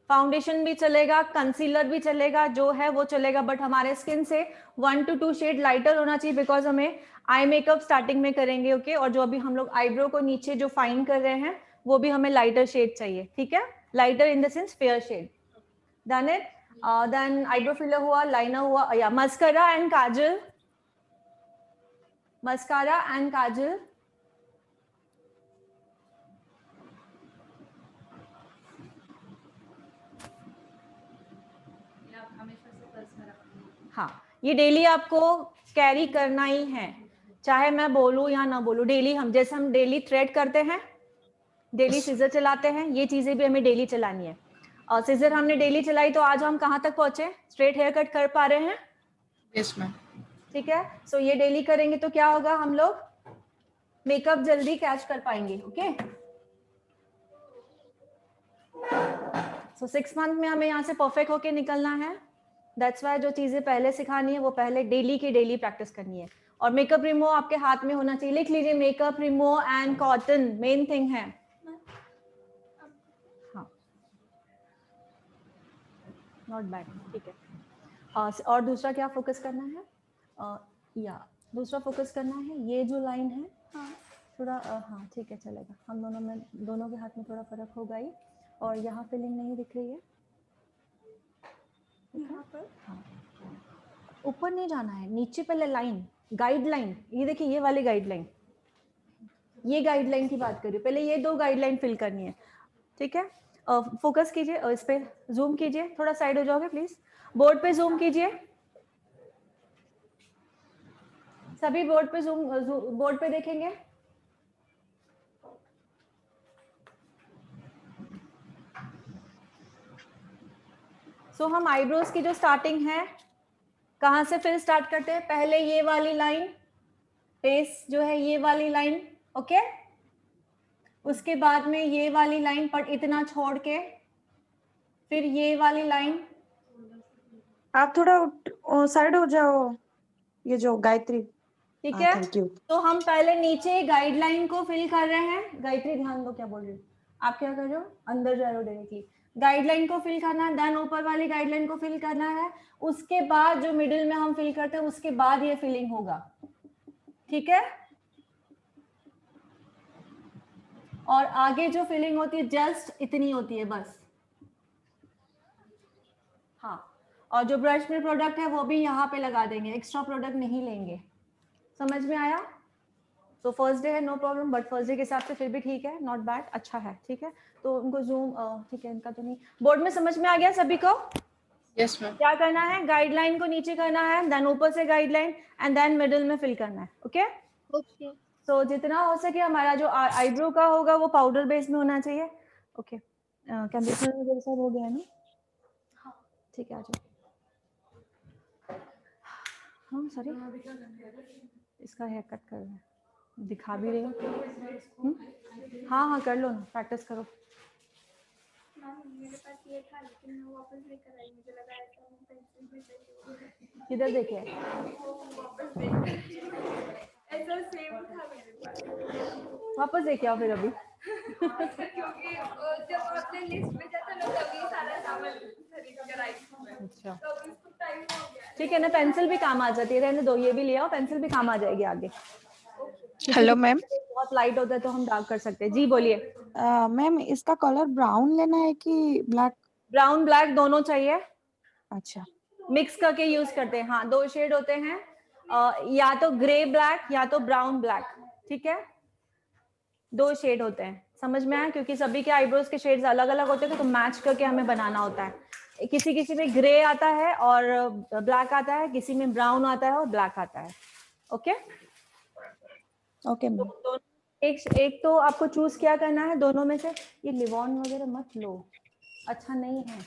फाउंडेशन भी चलेगा, कंसीलर भी चलेगा, जो है वो चलेगा, बट हमारे स्किन से 1 to 2 शेड लाइटर होना चाहिए, बिकॉज हमें आई मेकअप स्टार्टिंग में करेंगे। ओके, और जो अभी हम लोग आईब्रो को नीचे जो फाइन कर रहे हैं वो भी हमें लाइटर शेड चाहिए, ठीक है? Lighter in the sense fair shade. Done it? Then eyebrow filler हुआ, लाइनर हुआ, या मस्कारा एंड काजल, हाँ, ये डेली आपको कैरी करना ही है, चाहे मैं बोलूं या ना बोलूं। डेली हम जैसे हम डेली थ्रेड करते हैं, डेली सीजर चलाते हैं, ये चीजें भी हमें डेली चलानी है। और सीजर हमने डेली चलाई तो आज हम कहाँ तक पहुंचे? स्ट्रेट हेयर कट कर पा रहे हैं? Yes, ma'am. ठीक है, सो ये डेली करेंगे तो क्या होगा, हम लोग मेकअप जल्दी कैच कर पाएंगे। ओके, सो 6 मंथ में हमें यहाँ से परफेक्ट होके निकलना है। दैट्स वाई जो चीजें पहले सिखानी है वो पहले डेली की डेली प्रैक्टिस करनी है। और मेकअप रिमूव आपके हाथ में होना चाहिए, लिख लीजिए, makeup remove and cotton main thing है। हाँ, नॉट बैड, ठीक है। और दूसरा क्या फोकस करना है? या दूसरा फोकस करना है ये जो लाइन है, थोड़ा हाँ ठीक है, चलेगा। हम दोनों में, दोनों के हाथ में थोड़ा फर्क होगा ही। और यहाँ फिलिंग नहीं दिख रही है, यहाँ पर हाँ, ऊपर नहीं जाना है, नीचे पहले लाइन, गाइडलाइन, ये देखिए ये वाली गाइडलाइन, ये गाइडलाइन की बात करिए, पहले ये 2 गाइडलाइन फिल करनी है। ठीक है, फोकस कीजिए, इस पे जूम कीजिए, थोड़ा साइड हो जाओगे प्लीज, बोर्ड पे जूम कीजिए, सभी बोर्ड पे जूम, बोर्ड पे देखेंगे। सो हम आईब्रोज की जो स्टार्टिंग है, कहाँ से फिर स्टार्ट करते हैं? पहले ये वाली लाइन, बेस जो है ये वाली लाइन, ओके, उसके बाद में ये वाली लाइन, पर इतना छोड़ के, फिर ये वाली लाइन। आप थोड़ा साइड हो जाओ, ये जो गायत्री। ठीक है, थैंक यू। तो हम पहले नीचे गाइडलाइन को फिल कर रहे हैं। गायत्री ध्यान दो, क्या बोल रही हो आप, क्या कर रहे हो? अंदर जा रहे हो डायरेक्टली। गाइडलाइन को फिल करना है, देन ऊपर वाली गाइडलाइन को फिल करना है, उसके बाद जो मिडिल में हम फिल करते हैं उसके बाद ये फिलिंग होगा। ठीक है, और आगे जो फिलिंग होती है जस्ट इतनी होती है बस। हाँ, और जो ब्रश में प्रोडक्ट है वो भी यहाँ पे लगा देंगे, एक्स्ट्रा प्रोडक्ट नहीं लेंगे। समझ में आया? तो फर्स्ट डे है, no problem, but first day के हिसाब से फिर भी ठीक है, नॉट बैड, अच्छा है। ठीक है, तो उनको जूम, ठीक है, इनका तो नहीं। बोर्ड में समझ में आ गया सभी को? Yes, ma'am. क्या करना है? गाइडलाइन को नीचे करना है, देन ऊपर से गाइडलाइन, एंड देन मिडिल में फिल करना है। Okay, Okay. तो जितना हो सके हमारा जो आईब्रो का होगा वो पाउडर बेस में होना चाहिए। ओके, कंडीशनर वगैरह सब हो गया है ना? हाँ ठीक है, आ जाओ। हाँ सॉरी, इसका हेयर कट कर रहे हैं, दिखा भी रही हूँ। हाँ हाँ कर लो ना, प्रैक्टिस करो। मेरे पास ये था लेकिन मैं वापस लेकर आई, मुझे लगा ऐसा मैं पेंसिल भी चाहिए। किधर देखे? वापस लेकर ऐसा सेम था मेरे पास। वापस देखे आओ फिर अभी। क्योंकि जब आपने लिस्ट में जाता ना तभी सारा सामान खरीद कर आई थी मैं। अच्छा तो उसको टाइम हो गया। ठीक है ना, पेंसिल भी काम आ जाती है, रहने दो, ये भी ले आओ, पेंसिल भी काम आ जाएगी आगे। Hello ma'am. बहुत लाइट होता है तो हम डार्क कर सकते हैं। जी बोलिए। मैम इसका कलर ब्राउन लेना है कि ब्लैक? ब्राउन ब्लैक दोनों चाहिए, अच्छा, मिक्स करके यूज करते हैं। हाँ 2 शेड होते हैं, या तो ग्रे ब्लैक या तो ब्राउन ब्लैक। ठीक है, 2 शेड होते हैं, समझ में आया? क्योंकि सभी के आईब्रोज के शेड्स अलग अलग होते हैं तो मैच करके हमें बनाना होता है। किसी किसी में ग्रे आता है और ब्लैक आता है, किसी में ब्राउन आता है और ब्लैक आता है। Okay okay ma'am. तो एक तो आपको चूज क्या करना है दोनों में से। ये लिवॉन वगैरह मत लो, अच्छा नहीं है।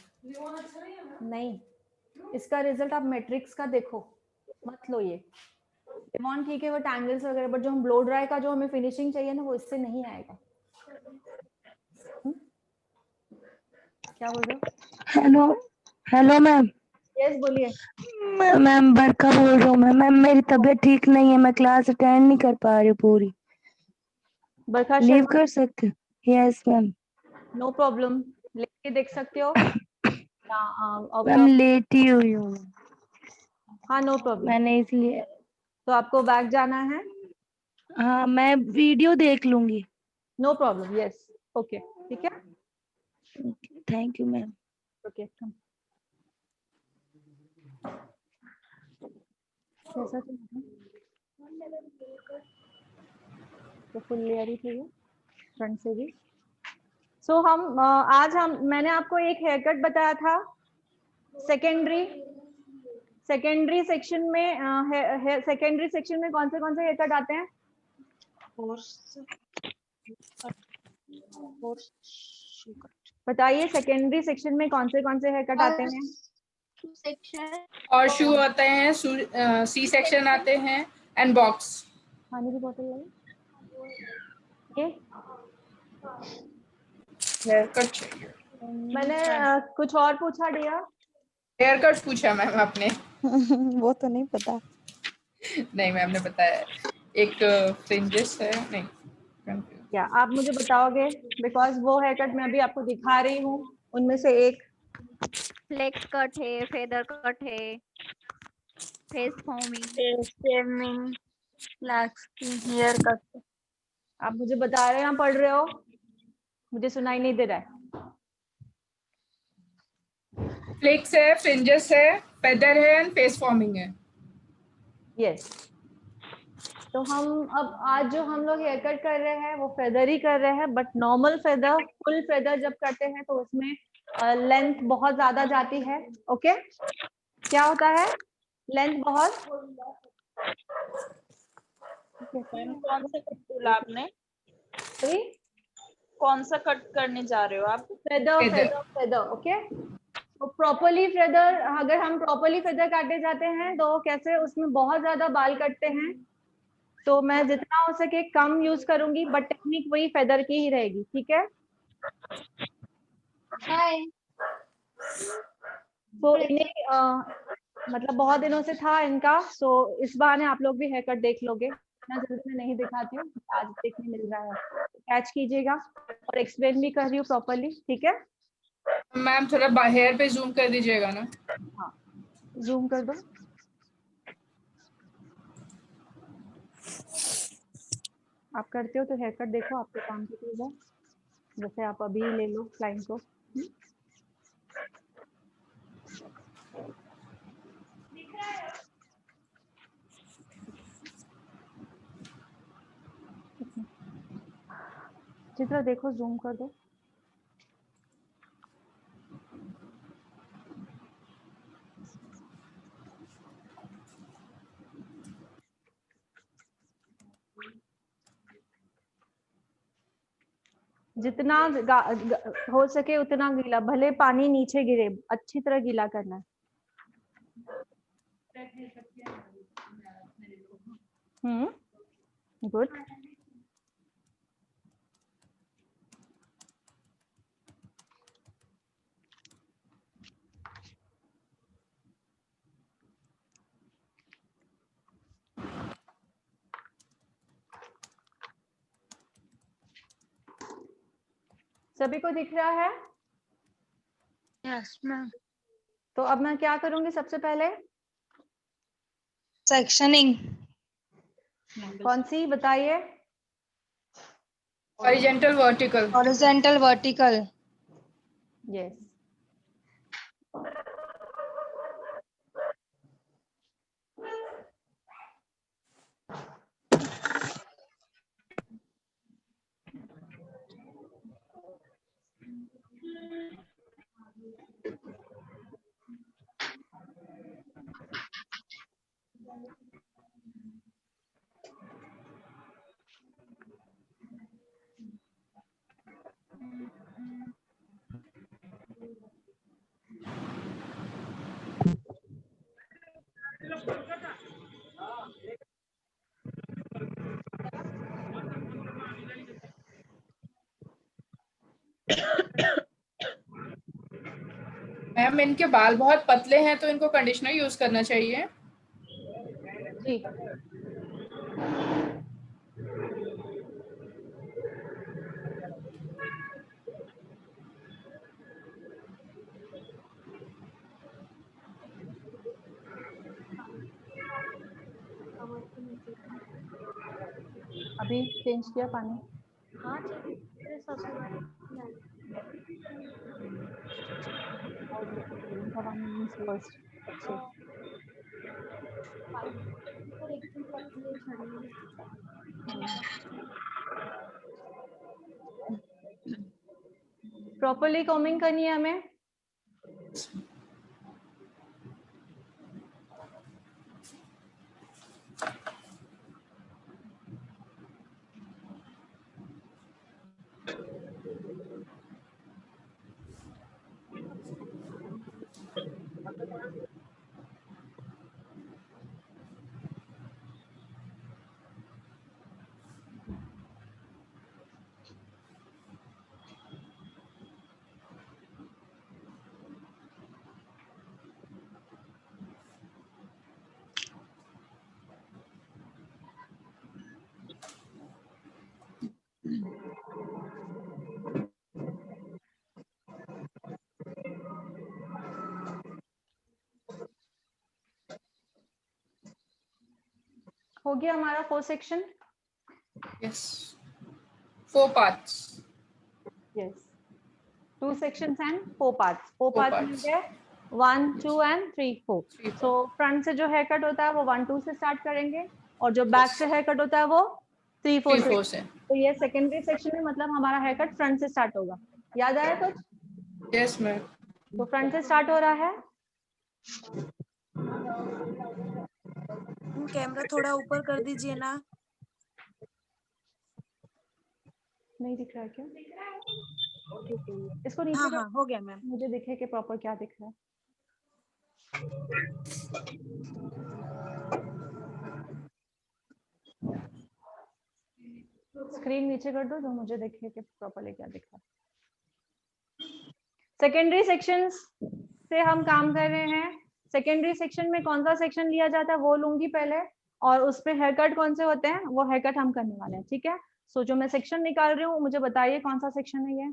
नहीं, इसका रिजल्ट आप मैट्रिक्स का देखो, मत लो ये। लिवॉन ठीक है, वो टैंगल्स वगैरह, बट जो हम ब्लो ड्राई का जो हमें फिनिशिंग चाहिए ना वो इससे नहीं आएगा। क्या बोल रहे हो? Hello hello ma'am. यस बोलिए। मैम बरका बोल रहा हूँ मैम, मेरी तबीयत ठीक नहीं है, मैं क्लास अटेंड नहीं कर पा रही हूँ पूरी। बरखा लीव शर्मा, कर सकते? Yes ma'am. नो प्रॉब्लम, लेके देख सकते हो मैम लेट ही हुई हूँ, हाँ नो प्रॉब्लम। मैंने इसलिए। तो आपको बैक जाना है? हाँ मैं वीडियो देख लूंगी। नो प्रॉब्लम, यस ओके, ठीक है, थैंक यू मैम। ओके कम। कैसा चल रहा है? तो फुल लेयर ही चाहिए फ्रंट से भी। सो आज मैंने आपको एक हेयर कट बताया था सेकेंडरी, सेकेंडरी सेक्शन में सेकेंडरी सेक्शन में कौन से हेयर कट आते हैं? बताइए, सेकेंडरी सेक्शन में कौन से हेयर कट आते हैं? और शू आते हैं, सी सेक्शन आते हैं, एंड बॉक्स। पानी की बोतल ये हेयर कट चाहिए। मैंने कुछ और पूछा डिया? हेयर कट पूछा मैम आपने? वो तो नहीं पता। नहीं मैम ने बताया, एक फ्रिंजेस है, नहीं confused। क्या आप मुझे बताओगे? बिकॉज वो हेयर कट मैं अभी आपको दिखा रही हूँ, उनमें से एक फ्लेक्स कट है, फेदर कट है, face forming, shaving, flex hair cut. आप मुझे बता रहे हो या पढ़ रहे हो? मुझे सुनाई नहीं दे रहा है। फ्लेक्स है, फ्रिंजेस है, फेदर है, एंड फेस फॉर्मिंग है। यस। तो हम अब आज जो हम लोग हेयर कट कर रहे हैं वो फेदर ही कर रहे हैं, but normal feather, full feather जब करते हैं तो उसमें लेंथ बहुत ज्यादा जाती है। ओके, क्या होता है? लेंथ बहुत मैम कौन सा कट बोला आपने? सॉरी, कौन सा कट करने जा रहे हो आप? Feather feather feather. ओके, तो प्रॉपरली फेदर, अगर हम प्रॉपरली फेदर काटे जाते हैं तो कैसे, उसमें बहुत ज्यादा बाल कटते हैं, तो मैं जितना हो सके कम यूज करूंगी, बट टेक्निक वही फेदर की ही रहेगी। ठीक है? हाय। तो इन्हें मतलब बहुत दिनों से था इनका, सो इस बहाने आप लोग भी हेयर कट देख लोगे। इतना जल्दी मैं नहीं दिखाती हूँ, आज देखने मिल रहा है। कैच कीजिएगा, और एक्सप्लेन भी कर रही हूँ प्रॉपरली। ठीक है? मैम थोड़ा हेयर पे जूम कर दीजिएगा ना। हाँ, जूम कर दो। आप करते हो तो हेयर कट देखो, आपके काम की चीज है। जैसे आप अभी ले लो क्लाइंट को। चित्रा देखो, जूम कर दो। जितना हो सके उतना गीला, भले पानी नीचे गिरे, अच्छी तरह गीला करना है। गुड। सभी को दिख रहा है? Yes ma'am. तो अब मैं क्या करूंगी सबसे पहले? सेक्शनिंग। कौन सी बताइए? Horizontal, vertical. Horizontal, vertical. Yes. Ma'am इनके बाल बहुत पतले हैं तो इनको कंडीशनर यूज करना चाहिए। जी। अभी चेंज किया पानी? हाँ, प्रॉपरली कॉमिंग करनी है हमें। हो गया हमारा 4 section. Yes. 4 parts. Yes. 2 sections and 4 parts. 4 4 parts mill parts. गए. 1, 2 and 3, 4. 3, 4. So front से जो हेयर कट होता है वो 1, 2 से स्टार्ट करेंगे और जो बैक से हेयर कट होता है वो 3, 4 3, से. 4 से. तो ये सेकेंडरी सेक्शन में मतलब हमारा हेयर कट फ्रंट से स्टार्ट होगा. याद आया कुछ? Yes, ma'am. तो फ्रंट से स्टार्ट हो रहा है. कैमरा थोड़ा ऊपर कर दीजिए ना. नहीं दिख रहा है क्या? इसको नीचे हाँ कर. हाँ हो गया मैम. मुझे दिखे कि प्रॉपर क्या दिख रहा है. स्क्रीन नीचे कर दो जो मुझे दिखे कि प्रॉपरली क्या दिख रहा है. सेकेंडरी सेक्शंस से हम काम कर रहे हैं. सेकेंडरी सेक्शन में कौन सा सेक्शन लिया जाता है वो लूंगी पहले, और उस पे हेयर कट कौन से होते हैं वो हेयर कट हम करने वाले हैं. ठीक है. सो जो मैं सेक्शन निकाल रही हूँ मुझे बताइए कौन सा सेक्शन है ये.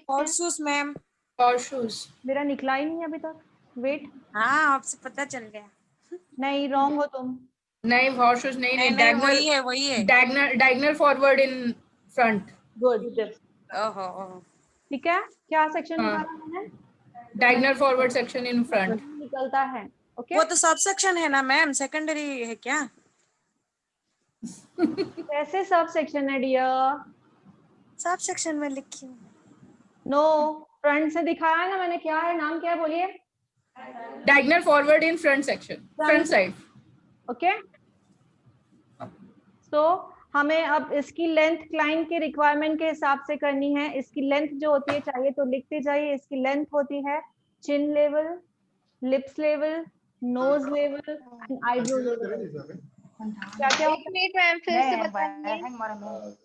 हॉर्सशूज मैम. Horseshoes. मेरा निकला ही नहीं अभी तक. वेट. हाँ आपसे पता चल गया. नहीं, रॉन्ग हो तुम. नहीं, horseshoes नहीं. नहीं नहीं वही है वही है. Diagonal forward in front. Good. ओहो. ठीक है. क्या सेक्शन हाँ. निकाला मैंने? Diagonal forward section in front. निकलता है. ओके. वो तो सब सेक्शन है ना मैम, सेकेंडरी है क्या? कैसे सब सेक्शन है डियर? सब सेक्शन में लिखी हूँ. नो, फ्रंट से दिखाया ना मैंने. क्या है नाम, क्या है बोलिए? Diagonal forward in front section. Front side. Okay. So हमें अब इसकी लेंथ क्लाइंट के रिक्वायरमेंट के हिसाब से करनी है. इसकी लेंथ जो होती है चाहिए तो लिखते जाइए. इसकी लेंथ होती है chin level, lips level, nose level and eyebrow level. क्या क्या होता है? मैम फिर से बताइए.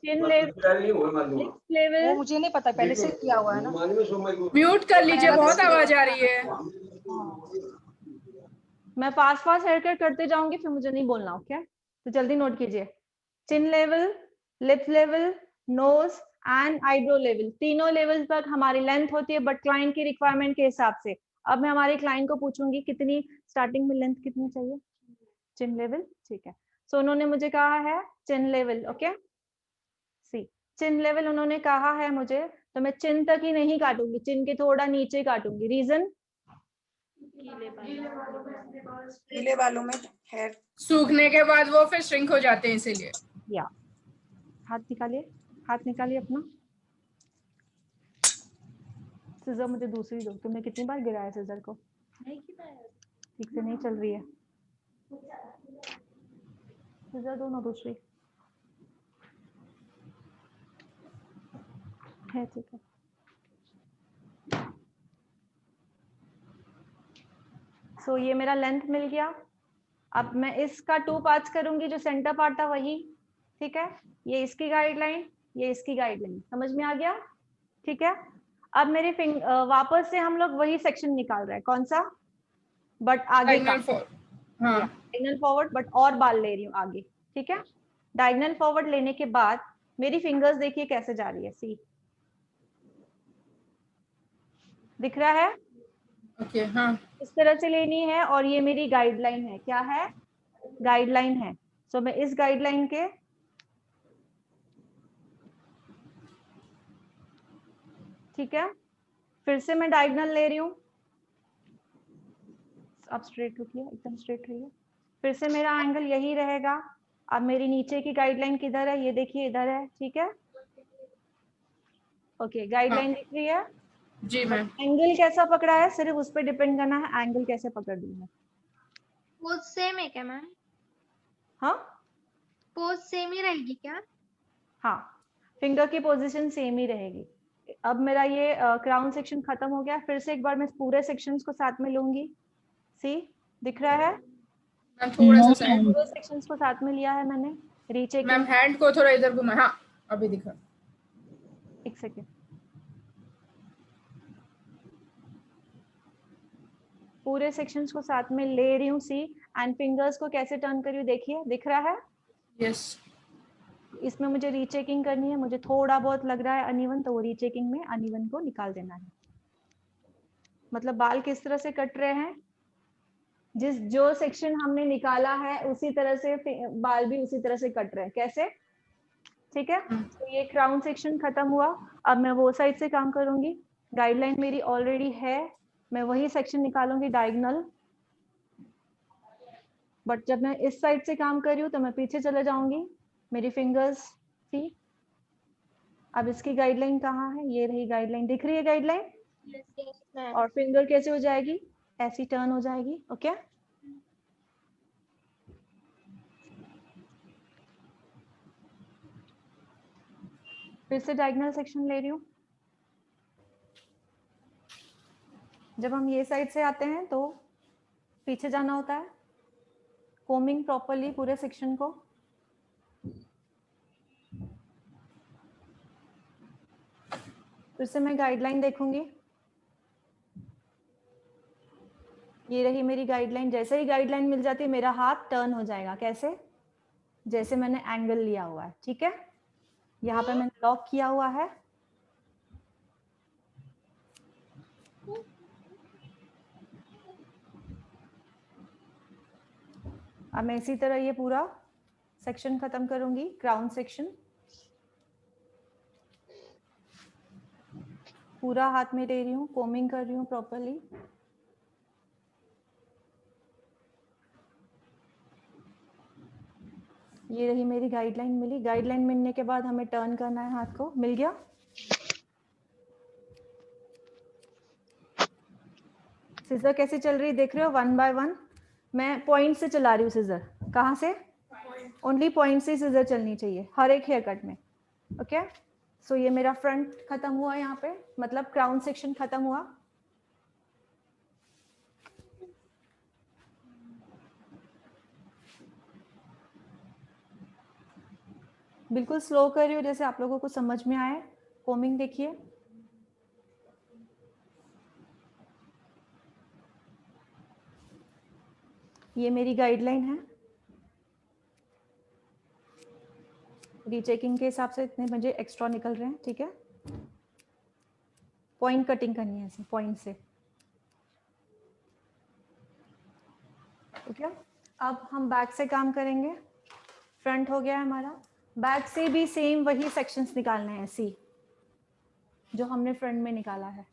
Chin level, lips level. मुझे नहीं पता, पहले से किया हुआ है ना. Mute कर लीजिए, बहुत आवाज आ रही है. मैं फास्ट फास्ट हेयर कट करते जाऊंगी फिर मुझे नहीं बोलना. ओके. तो जल्दी नोट कीजिए. Chin level, lips level, nose and eyebrow level. तीनों लेवल तक हमारी लेंथ होती है बट क्लाइंट की रिक्वायरमेंट के हिसाब से. अब मैं हमारे क्लाइंट को पूछूंगी कितनी स्टार्टिंग में लेंथ कितनी चाहिए. चिन लेवल. ठीक है. सो उन्होंने मुझे कहा है चिन लेवल. ओके. सी चिन लेवल उन्होंने कहा है मुझे, तो मैं चिन तक ही नहीं काटूंगी, चिन के थोड़ा नीचे काटूंगी. रीजन? गीले बालों में हेयर. सूखने के बाद वो फिर श्रिंक हो जाते हैं इसीलिए. या हाथ निकालिए, हाथ निकालिए अपना. सिजर मुझे दूसरी दो. तुमने कितनी बार गिराया सिजर को? ठीक से नहीं चल रही है. सिजर दो ना दूसरी. है ठीक है. सो ये मेरा लेंथ मिल गया. अब मैं इसका 2 पार्ट्स करूंगी. जो सेंटर पार्ट था वही. ठीक है. ये इसकी गाइडलाइन, ये इसकी गाइडलाइन. समझ में आ गया? ठीक है. अब मेरे वापस से हम लोग वही सेक्शन निकाल रहे हैं. कौन सा? बट आगे का. डायगोनल फॉरवर्ड बट और बाल ले रही हूँ आगे. ठीक है. डायगोनल फॉरवर्ड लेने के बाद मेरी फिंगर्स देखिए कैसे जा रही है. सी दिख रहा है? ओके. हाँ. इस तरह से लेनी है और ये मेरी गाइडलाइन है. क्या है? गाइडलाइन है. सो मैं इस गाइडलाइन के ठीक है. फिर से मैं डायगोनल ले रही हूँ. अब स्ट्रेट रुकिए, एकदम स्ट्रेट रहिए. फिर से मेरा एंगल यही रहेगा. अब मेरी नीचे की गाइडलाइन किधर है? ये देखिए इधर है. ठीक है. ओके. गाइडलाइन दिख रही है? जी मैम. एंगल कैसा पकड़ा है सिर्फ उस पर डिपेंड करना है. एंगल कैसे पकड़ दी है. पोज सेम है क्या मैम? हाँ पोज सेम ही रहेगी क्या? हाँ. फिंगर की पोजीशन सेम ही रहेगी। अब मेरा ये क्राउन सेक्शन खत्म हो गया, फिर से एक बार मैं पूरे सेक्शंस को साथ में लूंगी। सी दिख रहा है? मैम थोड़ा सा No, साइड, पूरे सेक्शंस को साथ में लिया है मैंने। मैम रीचेकिंग, हैंड को थोड़ा इधर घुमा, हाँ अभी दिखा। एक सेकेंड। पूरे सेक्शंस को साथ में ले रही हूँ सी, एंड फिंगर्स को कैसे टर्न कर रही हूँ देखिए, दिख रहा है? यस इसमें मुझे रीचेकिंग करनी है, मुझे थोड़ा बहुत लग रहा है अनइवन, तो वो रीचेकिंग में अनइवन को निकाल देना है। मतलब बाल किस तरह से कट रहे हैं, जिस जो सेक्शन हमने निकाला है उसी तरह से बाल भी उसी तरह से कट रहे हैं। कैसे? ठीक है, तो ये क्राउन सेक्शन खत्म हुआ। अब मैं वो साइड से काम करूंगी। गाइडलाइन मेरी ऑलरेडी है, मैं वही सेक्शन निकालूंगी डायगोनल। बट जब मैं इस साइड से काम कर रही हूँ तो मैं पीछे चले जाऊंगी। मेरी फिंगर्स थी। अब इसकी गाइडलाइन कहाँ है? ये रही गाइडलाइन, दिख रही है गाइडलाइन? Yes, ma'am. और फिंगर कैसे हो जाएगी? ऐसी टर्न हो जाएगी। ओके, फिर से डायगोनल सेक्शन ले रही हूँ। जब हम ये साइड से आते हैं तो पीछे जाना होता है, कोमिंग प्रॉपर्ली पूरे सेक्शन को। फिर से मैं गाइडलाइन देखूंगी। ये रही मेरी गाइडलाइन। जैसे ही गाइडलाइन मिल जाती है मेरा हाथ टर्न हो जाएगा। कैसे? जैसे मैंने एंगल लिया हुआ है। ठीक है, यहाँ पे मैंने लॉक किया हुआ है। अब मैं इसी तरह ये पूरा सेक्शन खत्म करूंगी, क्राउन सेक्शन। पूरा हाथ में ले रही हूँ, कोमिंग कर रही हूँ प्रॉपर्ली। ये रही मेरी गाइडलाइन मिली। गाइडलाइन मिलने के बाद हमें टर्न करना है हाथ को। मिल गया? सिजर कैसे चल रही देख रहे हो? 1 बाय 1 मैं पॉइंट से चला रही हूँ सिजर। कहाँ से? ओनली पॉइंट से सिजर चलनी चाहिए हर एक हेयर कट में। ओके, सो ये मेरा फ्रंट खत्म हुआ यहाँ पे, मतलब क्राउन सेक्शन खत्म हुआ। बिल्कुल स्लो कर रही हूँ जैसे आप लोगों को समझ में आए। कोमिंग देखिए। ये मेरी गाइडलाइन है। रीचेकिंग के हिसाब से इतने मुझे एक्स्ट्रा निकल रहे हैं। ठीक है, पॉइंट कटिंग करनी है ऐसे पॉइंट से। ओके, अब हम बैक से काम करेंगे। फ्रंट हो गया है हमारा, बैक से भी सेम वही सेक्शंस निकालने हैं सी, जो हमने फ्रंट में निकाला है।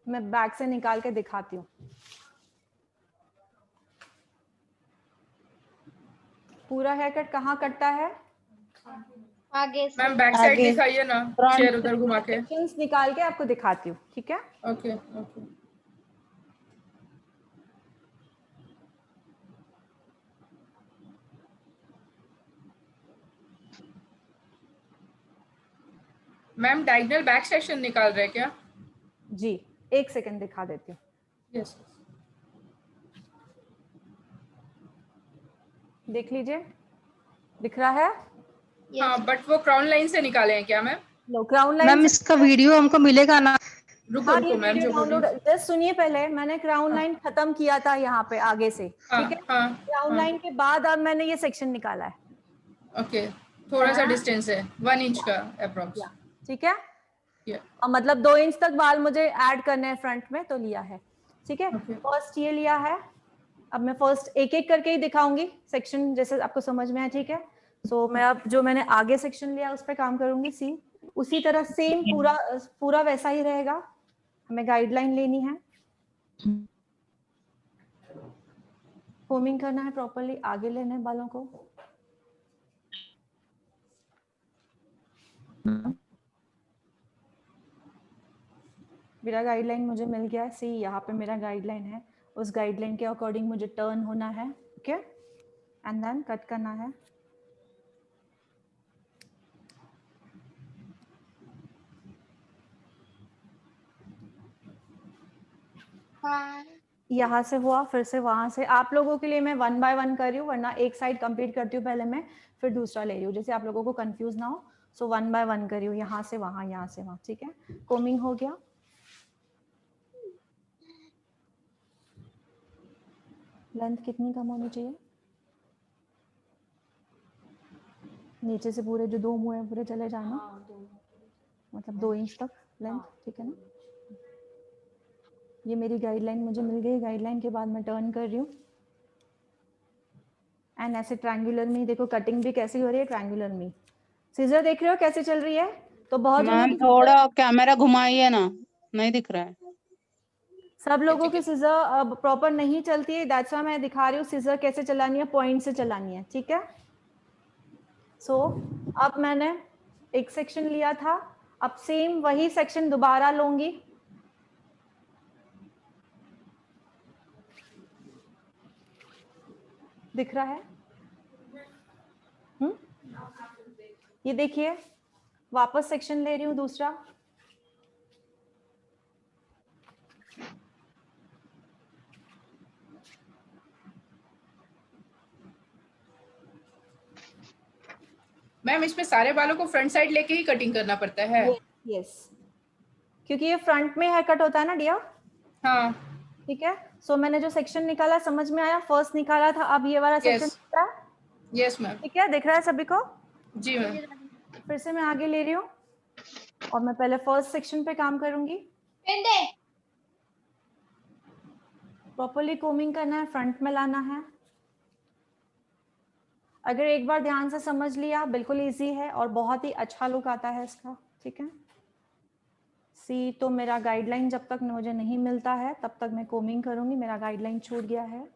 मैं बैक से निकाल के दिखाती हूँ। पूरा हेयर कट कहाँ कटता है? आगे से मैम बैक साइड आगे। दिखाइए ना, Front चेयर उधर घुमा के। सेक्शंस निकाल के आपको दिखाती हूँ। ठीक है, okay okay. Ma'am diagonal back section निकाल रहे हैं क्या? जी एक सेकंड दिखा देती हूँ। यस देख लीजिए, दिख रहा है? हाँ, बट वो क्राउन लाइन से निकाले हैं क्या मैम? लो, क्राउन लाइन। मैम इसका वीडियो हमको मिलेगा ना? रुको हाँ, ये रुको मैम वीडियो जो बोली। डाउनलोड, जस्ट सुनिए पहले। मैंने क्राउन लाइन खत्म किया था यहाँ पे आगे से। हाँ ठीक है, हाँ क्राउन लाइन के बाद अब मैंने ये सेक्शन निकाला है। ओके, थोड़ा सा हाँ। डिस्टेंस है 1 इंच का अप्रोक्स। ठीक है, और मतलब 2 इंच तक बाल मुझे ऐड करने हैं फ्रंट में, तो लिया है। ठीक है, Okay. फर्स्ट ये लिया है। अब मैं फर्स्ट एक एक करके ही दिखाऊंगी सेक्शन, जैसे आपको समझ में आए। ठीक है, सो मैं अब जो मैंने आगे सेक्शन लिया उस पर काम करूंगी। सी उसी तरह सेम पूरा वैसा ही रहेगा। हमें गाइडलाइन लेनी है, कोमिंग करना है प्रॉपर्ली, आगे लेना है बालों को। मेरा गाइडलाइन मुझे मिल गया है। सी यहाँ पे मेरा गाइडलाइन है। उस गाइडलाइन के अकॉर्डिंग मुझे टर्न होना है, ओके, एंड देन कट करना है। यहाँ से हुआ, फिर से वहां से। आप लोगों के लिए मैं 1 बाय 1 कर रही हूँ, वरना एक साइड कंप्लीट करती हूँ पहले मैं, फिर दूसरा ले रही हूँ, जैसे आप लोगों को कंफ्यूज ना हो। सो 1 बाय 1 कर रही हूँ, यहाँ से वहां, यहाँ से वहां, ठीक है। कोमिंग हो गया, लेंथ कितनी कम होनी चाहिए? नीचे से पूरे जो 2 मुंह है पूरे चले जाना, मतलब 2 इंच तक लेंथ, ठीक है ना। ये मेरी गाइडलाइन मुझे मिल गई, गाइडलाइन के बाद मैं टर्न कर रही हूँ एंड ऐसे ट्रायंगुलर में देखो कटिंग भी कैसी हो रही है, ट्रायंगुलर में। सीजर देख रहे हो कैसे चल रही है? तो बहुत जनों मैम की थोड़ा कैमरा घुमाइए ना, नहीं दिख रहा है। सब लोगों की सीजर प्रॉपर नहीं चलती है, दैट्स व्हाई मैं दिखा रही हूँ सीजर कैसे चलानी है, पॉइंट से चलानी है, ठीक है। सो अब मैंने एक सेक्शन लिया था, अब सेम वही सेक्शन दोबारा लूंगी। दिख रहा है? ये देखिए, वापस सेक्शन ले रही हूँ दूसरा। मैम इसमें सारे बालों को फ्रंट साइड लेके ही कटिंग करना पड़ता है? यस, क्योंकि ये फ्रंट में हेयर कट होता है ना डिया। हाँ। ठीक है, सो मैंने जो सेक्शन निकाला समझ में आया, फर्स्ट निकाला था, अब ये वाला सेक्शन यस दिख रहा है? Yes ma'am. ठीक है, दिख रहा है सभी को? जी मैम। फिर से मैं आगे ले रही हूँ और मैं पहले फर्स्ट सेक्शन पे काम करूंगी। प्रॉपर्ली कोमिंग करना है, फ्रंट में लाना है। अगर एक बार ध्यान से समझ लिया, बिल्कुल इजी है और बहुत ही अच्छा लुक आता है इसका, ठीक है। सी तो मेरा गाइडलाइन जब तक मुझे नहीं मिलता है तब तक मैं कोमिंग करूंगी, मेरा गाइडलाइन छूट गया है।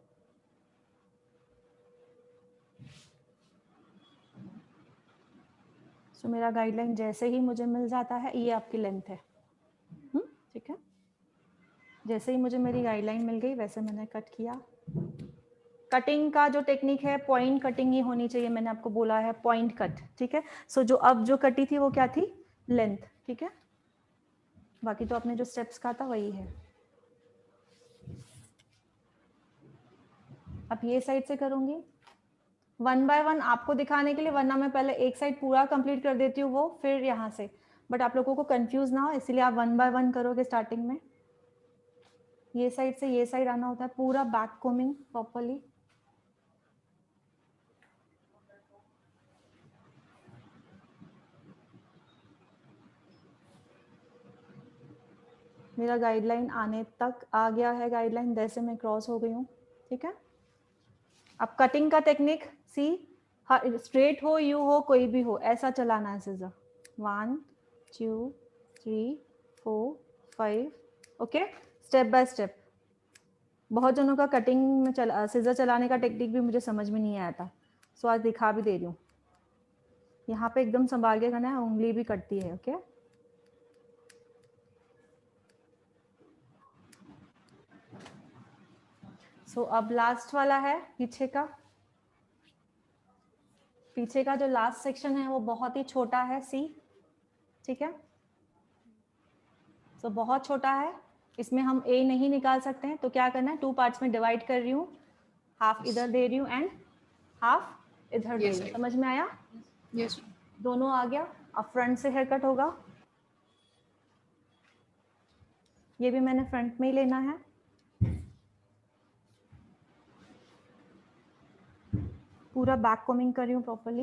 सो मेरा गाइडलाइन जैसे ही मुझे मिल जाता है, ये आपकी लेंथ है, ठीक है। जैसे ही मुझे मेरी गाइडलाइन मिल गई वैसे मैंने कट किया। कटिंग का जो टेक्निक है पॉइंट कटिंग ही होनी चाहिए, मैंने आपको बोला है पॉइंट कट, ठीक है। सो जो अब जो कटी थी वो क्या थी? लेंथ, ठीक है। बाकी तो आपने जो स्टेप्स कहा था वही है। अब ये साइड से करूंगी 1 बाय 1 आपको दिखाने के लिए, वरना मैं पहले एक साइड पूरा कंप्लीट कर देती हूँ वो, फिर यहाँ से, बट आप लोगों को कंफ्यूज ना हो इसलिए आप 1 बाय 1 करोगे स्टार्टिंग में। ये साइड से ये साइड आना होता है, पूरा बैक कोमिंग प्रॉपर्ली। मेरा गाइडलाइन आने तक आ गया है, गाइडलाइन जैसे मैं क्रॉस हो गई हूँ, ठीक है। अब कटिंग का टेक्निक सी, स्ट्रेट हो, यू हो, कोई भी हो, ऐसा चलाना है scissor. 1 2 3 4 5, okay, step by step. बहुत जनों का कटिंग में सीजर चलाने का टेक्निक भी मुझे समझ में नहीं आया था, सो आज दिखा भी दे रही हूँ। यहाँ पे एकदम संभाल के करना है, उंगली भी कटती है, ओके। सो अब लास्ट वाला है पीछे का। पीछे का जो लास्ट सेक्शन है वो बहुत ही छोटा है, सी, ठीक है। सो बहुत छोटा है, इसमें हम ए नहीं निकाल सकते हैं, तो क्या करना है, 2 पार्ट्स में डिवाइड कर रही हूँ, हाफ इधर दे रही हूँ एंड हाफ इधर दे रही हूँ। समझ में आया? यस। दोनों आ गया। अब फ्रंट से हेयर कट होगा, ये भी मैंने फ्रंट में ही लेना है। पूरा बैक कोमिंग कर रही हूँ प्रॉपर्ली।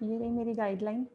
ये रही मेरी गाइडलाइन।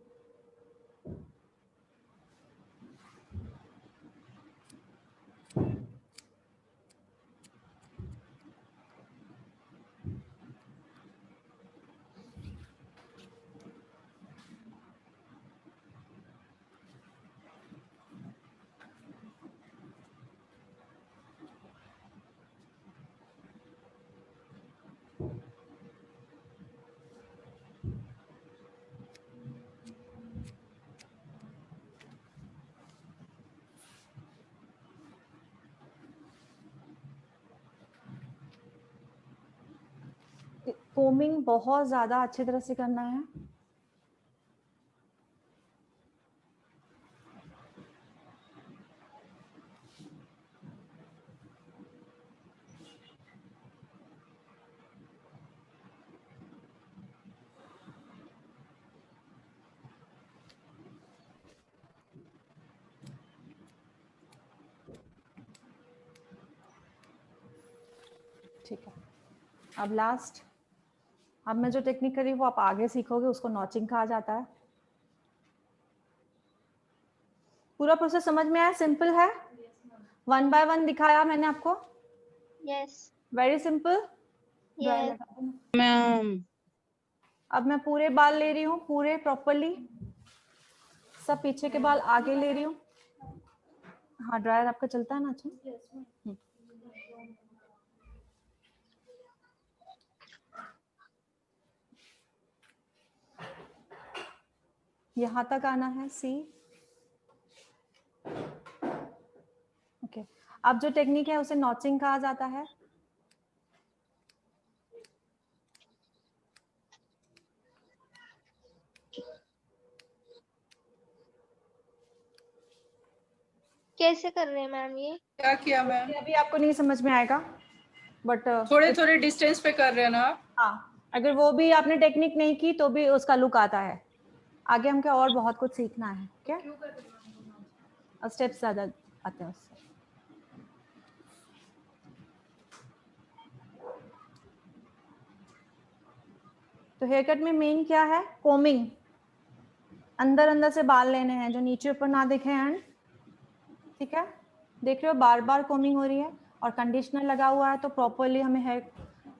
कोमिंग बहुत ज्यादा अच्छी तरह से करना है। ठीक है, अब लास्ट, अब मैं जो टेक्निक करी वो आप आगे सीखोगे, उसको नॉचिंग कहा जाता है। पूरा प्रोसेस समझ में आया? सिंपल है, 1 बाय 1 दिखाया मैंने आपको, yes very simple. Yes ma'am अब मैं पूरे बाल ले रही हूँ, पूरे प्रॉपरली, सब पीछे के बाल आगे ले रही हूँ। हाँ, ड्रायर आपका चलता है ना? अच्छा, यहाँ तक आना है, सी। ओके, अब जो टेक्निक है उसे नॉचिंग कहा जाता है। कैसे कर रहे हैं मैम ये? क्या किया मैम? अभी आपको नहीं समझ में आएगा, बट थोड़े थोड़े डिस्टेंस पे कर रहे हैं ना आप? हाँ, अगर वो भी आपने टेक्निक नहीं की तो भी उसका लुक आता है। आगे हमको और बहुत कुछ सीखना है, क्या? स्टेप्स ज्यादा आते हैं उससे। तो हेयर कट में मेन क्या है? कोमिंग, अंदर अंदर से बाल लेने हैं जो नीचे ऊपर ना दिखे एंड, ठीक है? देख रहे हो बार बार कोमिंग हो रही है, और कंडीशनर लगा हुआ है तो प्रॉपरली हमें हेयर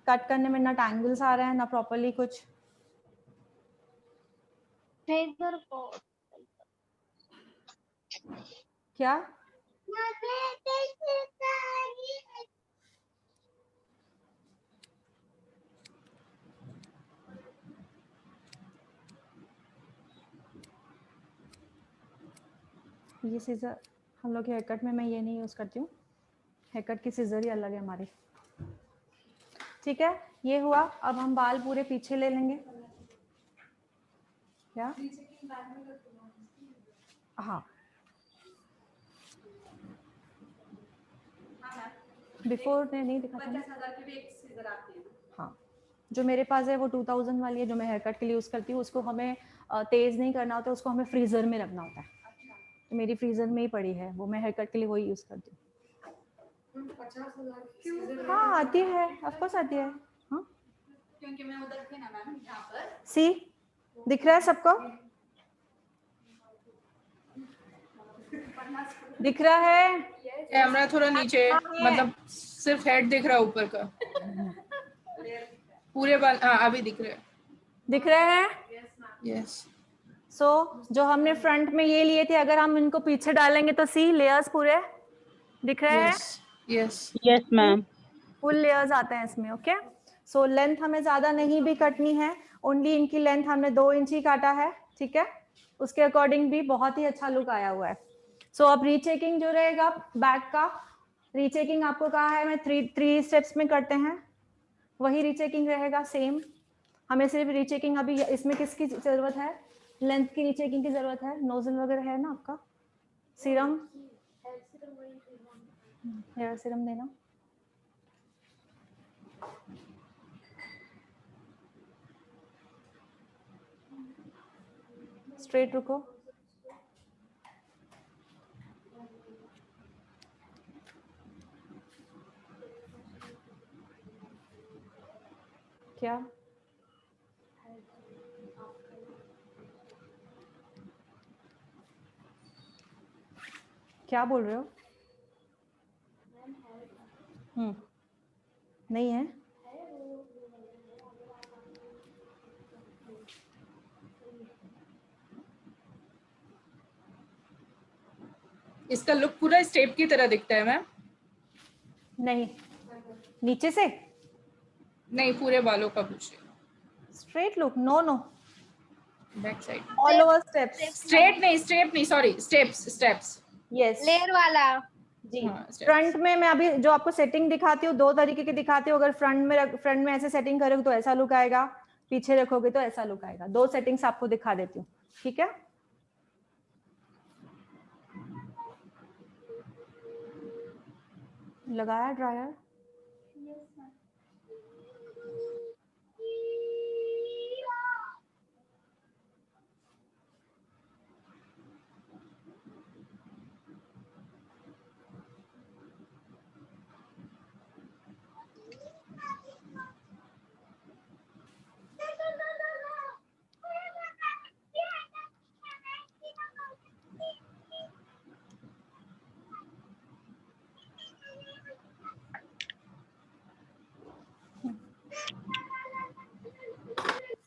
कट करने में ना टैंगल्स आ रहे हैं ना प्रॉपरली कुछ। फेदर को क्या? ये सीजर हम लोग हेयर कट में मैं ये नहीं यूज करती हूँ, हेयर कट की सीजर ही अलग है हमारी। ठीक है, ये हुआ। अब हम बाल पूरे पीछे ले लेंगे। क्या? हाँ, बिफोर ने नहीं दिखा था ना? हाँ, जो मेरे पास है वो 2000 वाली है, जो मैं हेयर कट के लिए यूज करती हूँ। उसको हमें तेज नहीं करना होता, उसको हमें फ्रीजर में रखना होता है। तो मेरी फ्रीजर में ही पड़ी है वो, मैं हेयर कट के लिए वही यूज करती हूँ। हाँ आती है, ऑफ कोर्स आती है। हाँ, क्योंकि मैं उधर थी ना मैम, यहाँ पर। सी दिख रहा है सबको? दिख रहा है? कैमरा थोड़ा नीचे, हाँ, है। मतलब सिर्फ हेड दिख रहा है ऊपर का, पूरे बाल हाँ अभी दिख रहे हैं। दिख रहे हैं? यस। सो जो हमने फ्रंट में ये लिए थे, अगर हम इनको पीछे डालेंगे तो सी लेयर्स पूरे दिख रहे हैं? Yes yes ma'am full layers आते हैं इसमें। ओके, सो लेंथ हमें ज्यादा नहीं भी कटनी है, ओनली इनकी लेंथ हमने 2 इंच ही काटा है। ठीक है, उसके अकॉर्डिंग भी बहुत ही अच्छा लुक आया हुआ है। सो अब रीचेकिंग जो रहेगा बैक का, रीचेकिंग आपको कहा है मैं 3 स्टेप्स में करते हैं, वही रीचेकिंग रहेगा सेम। हमें सिर्फ रीचेकिंग अभी इसमें किसकी जरूरत है? लेंथ की रीचेकिंग की जरूरत है। नोजल वगैरह है ना आपका? सीरम, हेयर सीरम देना। स्ट्रेट रुको। क्या? क्या बोल रहे हो? नहीं है? इसका लुक पूरा स्टेप की तरह दिखता है मैम। नहीं, नीचे से नहीं, पूरे बालों का पूछ रही हूँ। Straight look? No no, back side all over steps. Straight नहीं, स्टेप नहीं, sorry, steps steps. Yes, layer वाला। जी हाँ, steps। फ्रंट में मैं अभी जो आपको सेटिंग दिखाती हूँ 2 तरीके की दिखाती हूँ। अगर फ्रंट में ऐसे सेटिंग करोगे तो ऐसा लुक आएगा, पीछे रखोगे तो ऐसा लुक आएगा। 2 सेटिंग्स आपको दिखा देती हूँ, ठीक है। लगाया ड्रायर?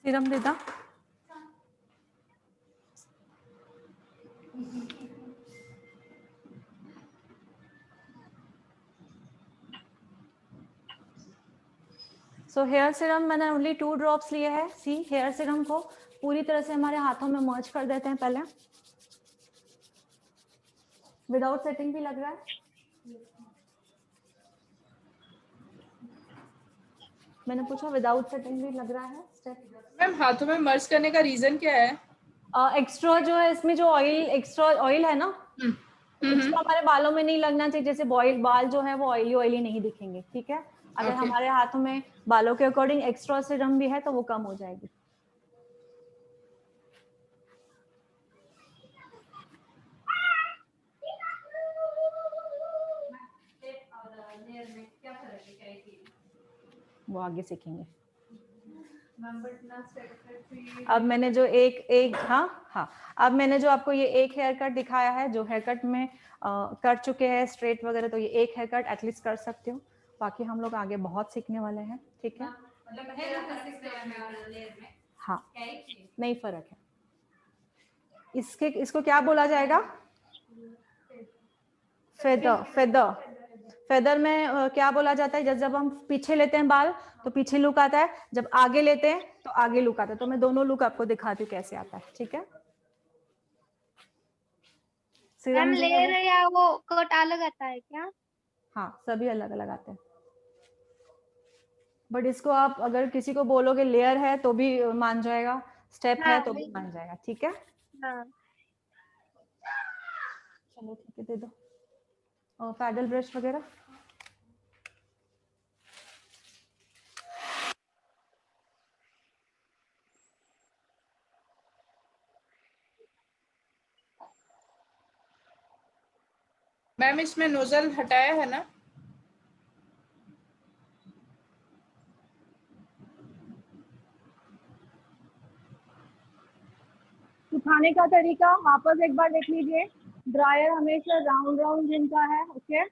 सीरम देता। सो हेयर सीरम मैंने ओनली 2 ड्रॉप्स लिए हैं। सी हेयर सीरम को पूरी तरह से हमारे हाथों में मर्ज कर देते हैं पहले। विदाउट सेटिंग भी लग रहा है। मैंने पूछा विदाउट सेटिंग भी लग रहा है स्टेप। मैम हाथों में मर्ज करने का रीजन क्या है? एक्स्ट्रा जो है इसमें जो एक्स्ट्रा ऑयल है ना, हम्म। एक्स्ट्रा हमारे बालों में नहीं लगना चाहिए। जैसे बाल जो है वो ऑयली नहीं दिखेंगे, ठीक है। अगर Okay. हमारे हाथों में बालों के अकॉर्डिंग एक्स्ट्रा सीरम भी है तो वो कम हो जाएगी। वो आगे सीखेंगे। अब मैंने जो अब मैंने जो आपको ये एक हेयर कट दिखाया है, जो हेयर कट में कर चुके हैं स्ट्रेट वगैरह, तो ये एक हेयर कट एटलीस्ट कर सकते हो। बाकी हम लोग आगे बहुत सीखने वाले हैं, ठीक है। हाँ नहीं फर्क है। इसको क्या बोला जाएगा? फेदर में क्या बोला जाता है? जब हम पीछे लेते हैं बाल तो पीछे लुक आता है, जब आगे लेते हैं तो आगे लुक आता है। तो मैं दोनों लुक आपको दिखाती हूँ कैसे आता है, ठीक है। मैम सीरम जो है लेयर वो, या वो कट अलग आता है क्या? हाँ सभी अलग अलग आते हैं। बट इसको आप अगर किसी को बोलोगे लेयर है तो भी मान जाएगा, स्टेप है तो भी मान जाएगा, ठीक है। हाँ। चलो ठीक है, दे दो। और पैडल ब्रश वगैरह। मैम इसमें नोजल हटाया है ना? सुखाने का तरीका वापस एक बार देख लीजिए। ड्रायर हमेशा राउंड जिनका है, ओके,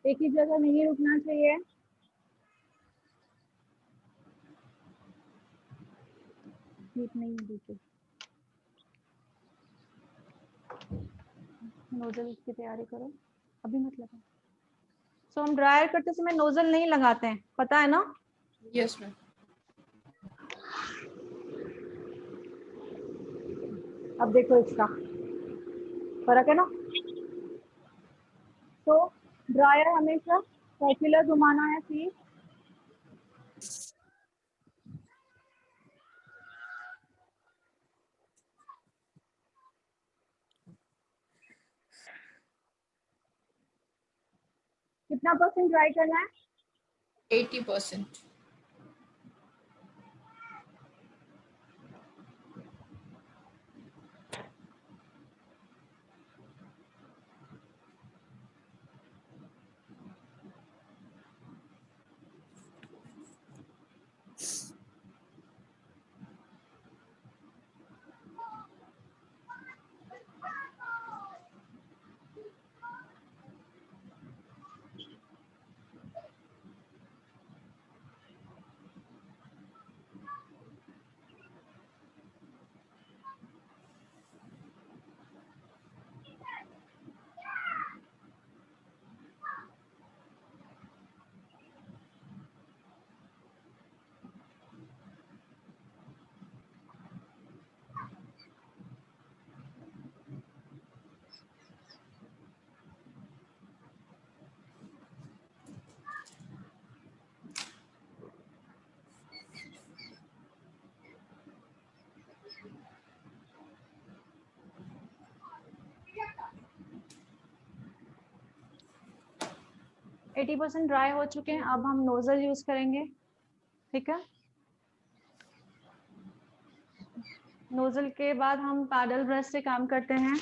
एक ही जगह नहीं रुकना चाहिए। ठीक नहीं है बिल्कुल। नोजल की तैयारी करो, अभी मत लगाओ। सो हम ड्रायर करते समय नोजल नहीं लगाते हैं, पता है ना? Yes ma'am. अब देखो इसका फर्क है ना। तो ड्रायर हमेशा सर्कुलर घुमाना है, सी। कितना % ड्राई करना है? 80%। 80% ड्राई हो चुके हैं, अब हम नोजल यूज करेंगे, ठीक है। नोजल के बाद हम पैडल ब्रश से काम करते हैं।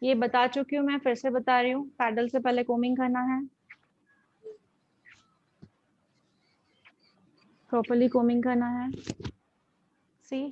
ये बता चुकी हूँ मैं, फिर से बता रही हूँ। पैडल से पहले कोमिंग करना है, प्रॉपर्ली कोमिंग करना है। सी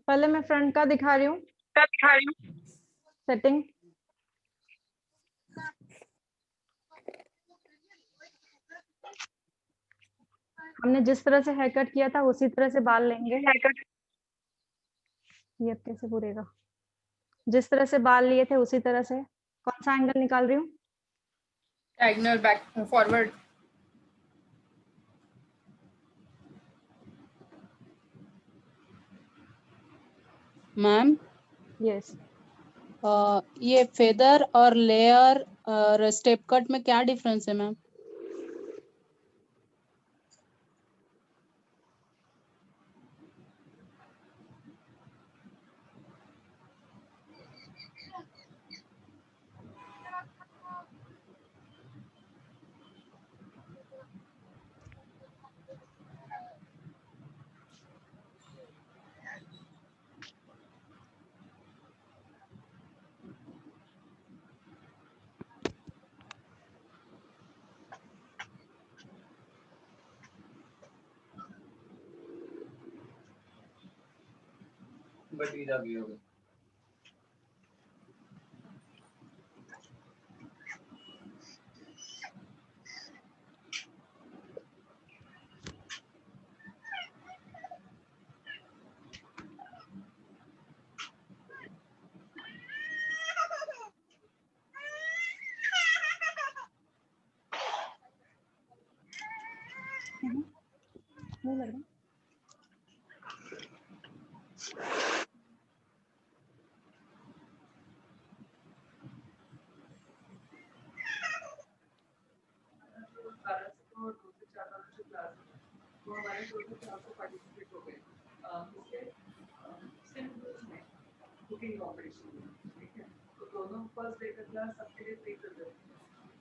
पहले मैं फ्रंट का दिखा रही हूँ सेटिंग। हमने जिस तरह से हेयर कट किया था उसी तरह से बाल लेंगे। ये अब कैसे पूरेगा? जिस तरह से बाल लिए थे उसी तरह से। कौन सा एंगल निकाल रही हूँ? Diagonal back forward. Ma'am yes. ये फेदर और लेयर और स्टेप कट में क्या डिफरेंस है मैम? नहीं लग रहा।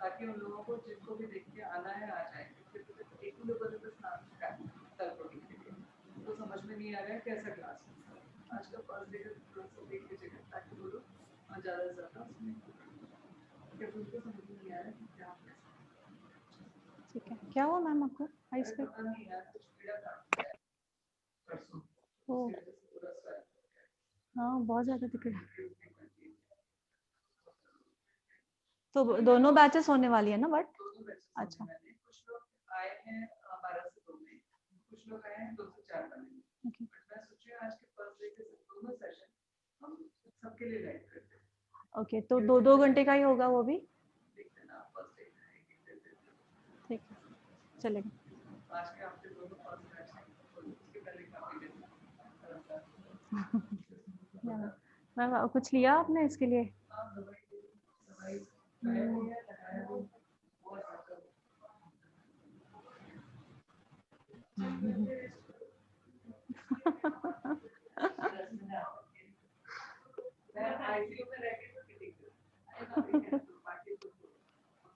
ताकि उन लोगों को जिनको भी देख के आना है आ जाए। एक किलो बजे तक स्नान का कल प्रोटीन के लिए तो समझ में नहीं आ रहा है कैसा क्लास है। आज का फर्स्ट डे का सब देख लीजिएगा ताकि वो लोग ज़्यादा से ज़्यादा उसमें क्योंकि उनको समझ में नहीं आ रहा है कि क्या ठीक है। क्या हुआ मैम आपको आइस पे? पता नहीं यार कुछ पीड़ा था परसों। ओ हाँ, बहुत ज़्यादा दिख रहा है। तो दोनों बैचेस होने वाली है ना? बट अच्छा, कुछ लोग आए हैं 12 से 2 में, कुछ लोग आए हैं 2 से 4 वाले में। ओके मैं सोच रही हूँ आज के फर्स्ट डे के दोनों सेशन हम सबके लिए लाइव करते हैं। ओके, तो 2-2 घंटे का ही होगा वो भी? देखते ना फर्स्ट डे ठीक है, चलेगा। आज के हफ्ते दोनों फर्स्ट बैच हैं तो उसके पहले काफी दिन मैम कुछ लिया आपने इसके लिए? दवाई आईसीयू में रह के तो किटिंग बाकी तो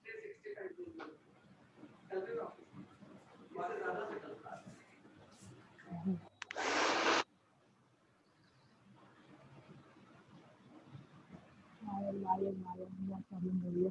65 दिन चल रही ऑफिस इससे ज्यादा से चलता है। बहुत प्रॉब्लम हो रही है।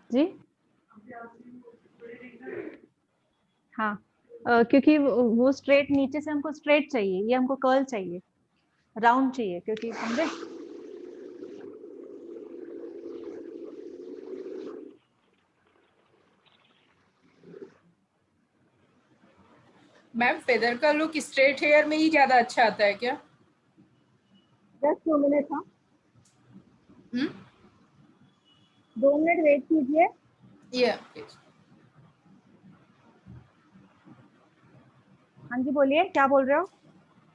जी हाँ क्योंकि वो स्ट्रेट नीचे से हमको स्ट्रेट चाहिए, ये हमको कर्ल चाहिए, राउंड चाहिए, क्योंकि समझे। मैम फेदर का लुक स्ट्रेट हेयर में ही ज्यादा अच्छा आता है क्या? Just 2 minute. हाँ 2 मिनट वेट कीजिए। हाँ जी बोलिए, क्या बोल रहे हो?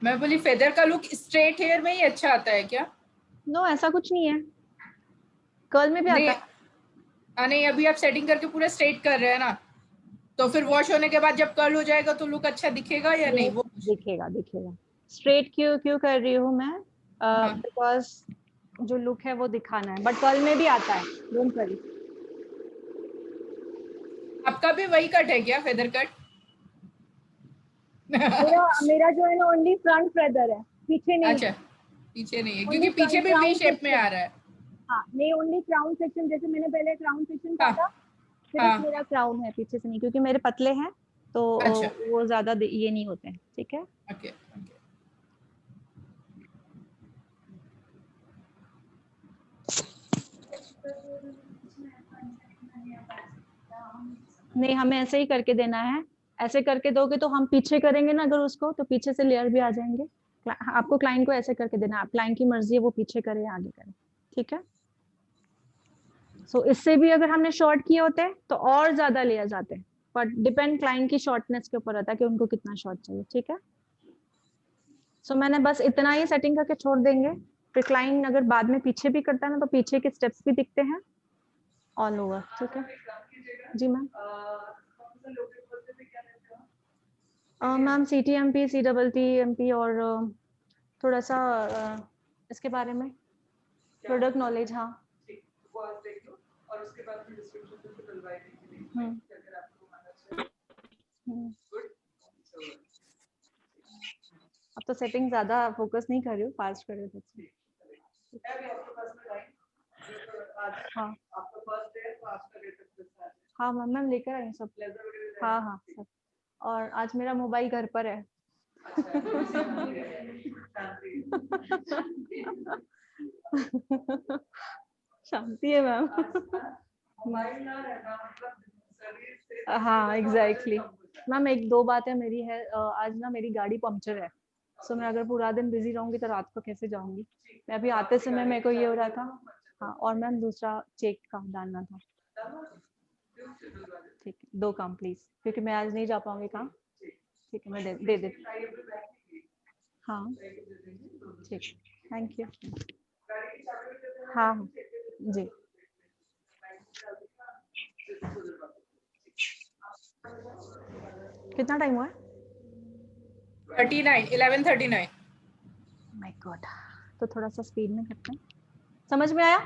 मैं बोली फेदर का लुक स्ट्रेट हेयर में ही अच्छा आता है क्या? नो ऐसा कुछ नहीं है, कर्ल में भी आता है। नहीं अभी आप सेटिंग करके पूरा स्ट्रेट कर रहे हैं ना, तो फिर वॉश होने के बाद जब कर्ल हो जाएगा तो लुक अच्छा दिखेगा या नहीं? वो दिखेगा दिखेगा। स्ट्रेट क्यों कर रही हूँ मैं? बिकॉज जो लुक है वो दिखाना है, बट कर्ल में भी आता है, डोंट वरी। आपका भी वही कट है क्या, फेदर कट? मेरा जो है ना ओनली फ्रंट फेदर है, पीछे नहीं। अच्छा पीछे नहीं है, क्योंकि पीछे भी वी शेप में आ रहा है। हाँ नहीं, ओनली क्राउन सेक्शन, जैसे मैंने पहले क्राउन सेक्शन काटा, सिर्फ मेरा क्राउन है, पीछे से नहीं, क्योंकि मेरे पतले हैं तो वो ज्यादा ये नहीं होते हैं। ठीक है ओके नहीं, हमें ऐसे ही करके देना है। ऐसे करके दोगे तो हम पीछे करेंगे ना अगर उसको, तो पीछे से लेयर भी आ जाएंगे। आपको क्लाइंट को ऐसे करके देना, आप क्लाइंट की मर्जी है, वो पीछे करे या आगे करे। ठीक है। सो इससे भी अगर हमने शॉर्ट किए होते तो और ज्यादा लेयर्स आते हैं, बट डिपेंड क्लाइंट की शॉर्टनेस के ऊपर रहता है कि उनको कितना शॉर्ट चाहिए। ठीक है। सो मैंने बस इतना ही सेटिंग करके छोड़ देंगे, फिर क्लाइंट अगर बाद में पीछे भी करता है ना तो पीछे के स्टेप्स भी दिखते हैं ऑल ओवर। ठीक है जी मैम। मैम CTMP, CTTMP और थोड़ा सा इसके बारे में प्रोडक्ट नॉलेज। हाँ वो आज देख लो और उसके बाद फिर डिस्क्रिप्शन से डलवाई देंगे अगर आपको माना चाहिए। गुड। अब तो सेटिंग ज्यादा फोकस नहीं कर रही हूँ, फास्ट कर रही हूँ। हाँ आपका फर्स्ट डे है तो आपका डे तक हाँ मैम लेकर आई सब। हाँ हाँ सब। और आज मेरा मोबाइल घर पर है। शांति है मैम। हाँ एग्जैक्टली मैम। 1-2 बातें मेरी है, आज ना मेरी गाड़ी पंक्चर है, सो मैं अगर पूरा दिन बिजी रहूंगी तो रात को कैसे जाऊंगी। मैं अभी आते समय मेरे को ये हो रहा था। हाँ और मैम दूसरा चेक का डालना था। ठीक है 2 काम प्लीज, क्योंकि मैं आज नहीं जा पाऊंगी काम। ठीक है मैं दे देती। हाँ ठीक, थैंक यू। हाँ जी। कितना टाइम हुआ है? 11:39। माय गॉड, तो थोड़ा सा स्पीड में करते हैं। समझ में आया?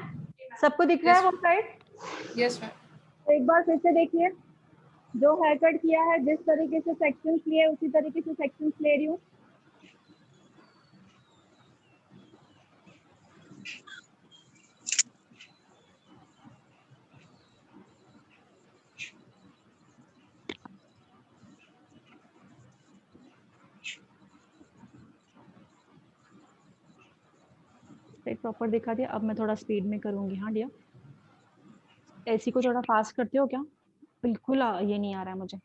सबको दिख रहा है वो साइड? Yes ma'am. तो एक बार फिर से देखिए, जो हेयर कट किया है, जिस तरीके से सेक्शंस लिए उसी तरीके से सेक्शंस ले रही हूँ। स्ट्रेट प्रॉपर दिखा दिया। अब मैं थोड़ा स्पीड में करूँगी। हाँ डियर, एसी को थोड़ा फास्ट करते हो क्या? बिल्कुल ये नहीं आ रहा है मुझे।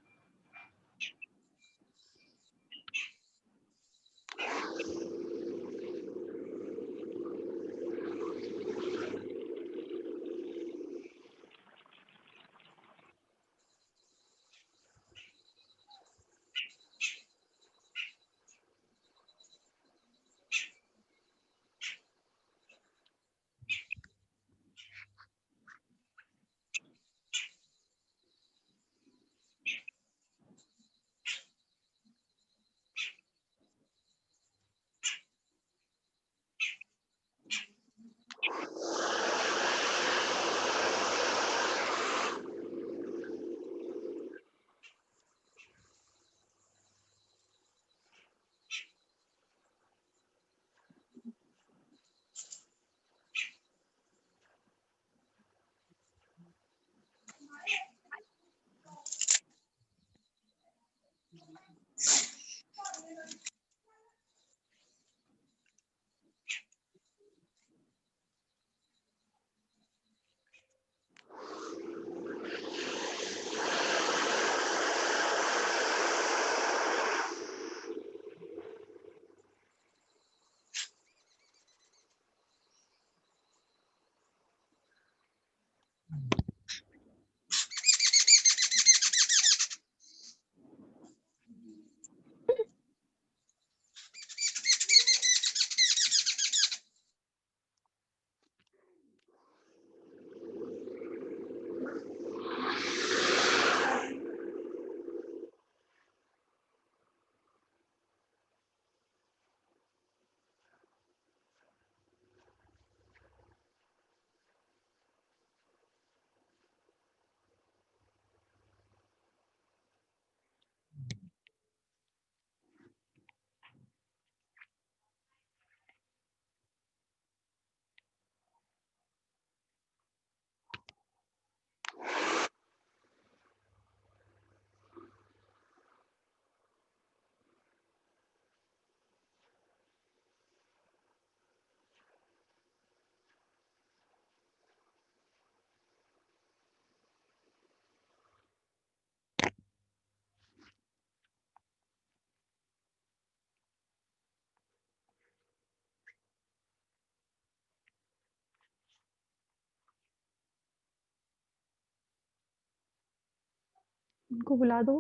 उनको बुला दो।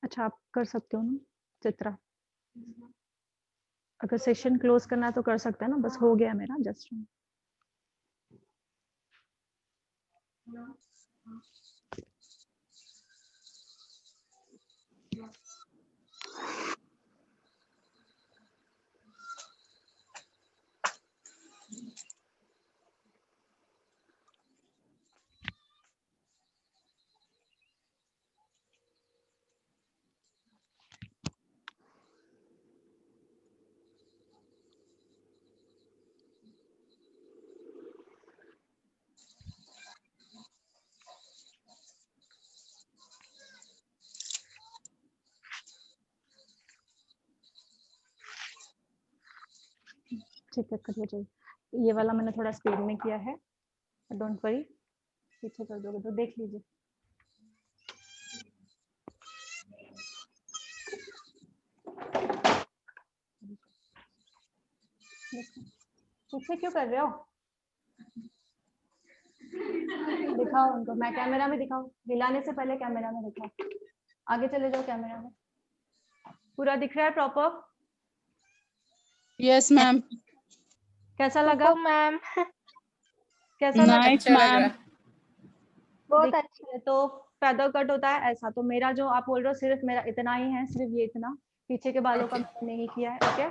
अच्छा आप कर सकते हो ना चित्रा? अगर सेशन क्लोज करना है तो कर सकते हैं ना, बस हो गया मेरा जस्ट। ठीक है करिए जाइए। ये वाला मैंने थोड़ा स्पीड में किया है, डोंट वरी, पीछे कर दोगे तो देख लीजिए। पीछे क्यों कर रहे हो? दिखाओ उनको, मैं कैमरा में दिखाओ, हिलाने से पहले कैमरा में दिखाओ। आगे चले जाओ कैमरा में। पूरा दिख रहा है प्रॉपर? Yes ma'am. कैसा लगा मैम? कैसा लगा? Nice ma'am. बहुत अच्छा। तो फेदर कट होता है ऐसा। तो मेरा जो आप बोल रहे हो सिर्फ मेरा इतना ही है, सिर्फ ये इतना, पीछे के बालों का मैंने नहीं किया है। ओके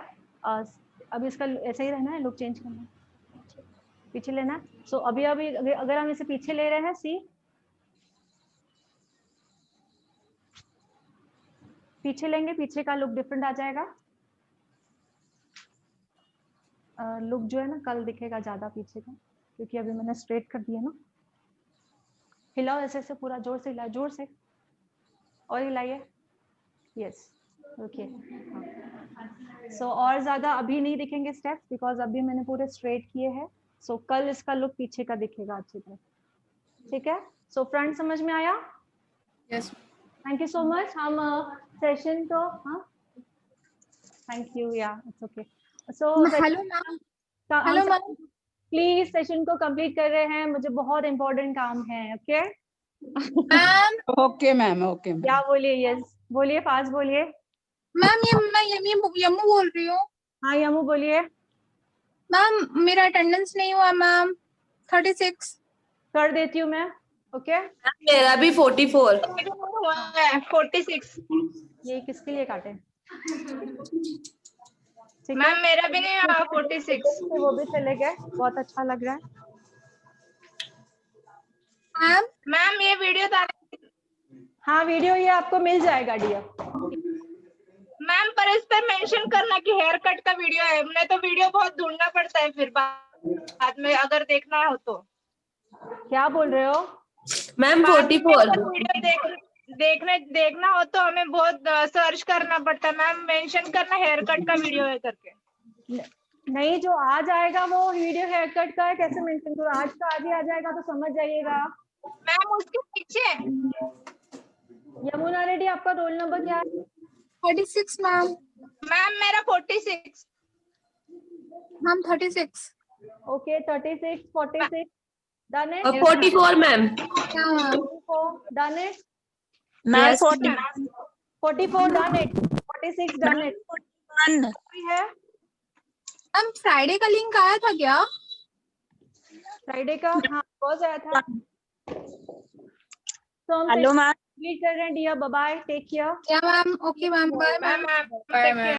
अब इसका ऐसे ही रहना है, लुक चेंज करना है, पीछे लेना है। सो अभी अभी अगर हम इसे पीछे ले रहे हैं, सी पीछे लेंगे, पीछे का लुक डिफरेंट आ जाएगा। लुक जो है ना कल दिखेगा ज्यादा पीछे का, क्योंकि अभी मैंने स्ट्रेट कर दिया ना। हिलाओ ऐसे ऐसे, पूरा जोर से हिलाओ, जोर से और हिलाइए। Yes okay. सो और ज्यादा अभी नहीं दिखेंगे स्टेप्स बिकॉज अभी मैंने पूरे स्ट्रेट किए हैं. सो कल इसका लुक पीछे का दिखेगा अच्छी तरह. ठीक है. सो फ्रंट समझ में आया? Yes thank you so much. हम सेशन को हाँ थैंक यू या it's okay. So hello ma'am. Hello ma'am. Please session को कंप्लीट कर रहे हैं. मुझे बहुत इंपॉर्टेंट काम है. Okay ma'am okay ma'am, okay ma'am. क्या बोलिए? यस बोलिए, फास्ट बोलिए. मैम ये मैं यमू बोल रही हूँ. हाँ यमू बोलिए. मैम मेरा अटेंडेंस नहीं हुआ मैम. 36 कर देती हूँ मैं. ओके मेरा भी 44. 46. ये किसके लिए काटे? ठीक है मैम मेरा भी नहीं हुआ 46. वो भी चले गए. बहुत अच्छा लग रहा है. मैम ये वीडियो हाँ वीडियो ये आपको मिल जाएगा डियर. मैम पर इस पर मेंशन करना कि हेयर कट का वीडियो है. मुझे तो वीडियो बहुत ढूंढना पड़ता है फिर बाद में अगर देखना हो तो. क्या बोल रहे हो? मैम 44. वीडियो देखना हो तो हमें बहुत सर्च करना पड़ता है. मैम मेंशन करना हेयर कट का वीडियो है करके. नहीं जो आज आएगा वो वीडियो हेयर कट का है. कैसे मेंशन करो? आज का आज ही आ जाएगा तो समझ जाइएगा. मैम उसके पीछे यमुना रेड्डी आपका रोल नंबर क्या है? 36 मैम. मैम मेरा 46. Ma'am 36. Okay 36 46 done it. 44 ma'am. 44 done it. Ma'am 44 done it. 46 done it. है मैम फ्राइडे का लिंक आया था क्या? फ्राइडे का? हाँ बहुत आया था. तो हम हेलो मैम. मीट कर रहे हैं dear. Bye bye. Take care. क्या ma'am? Okay ma'am. Bye ma'am. Bye ma'am.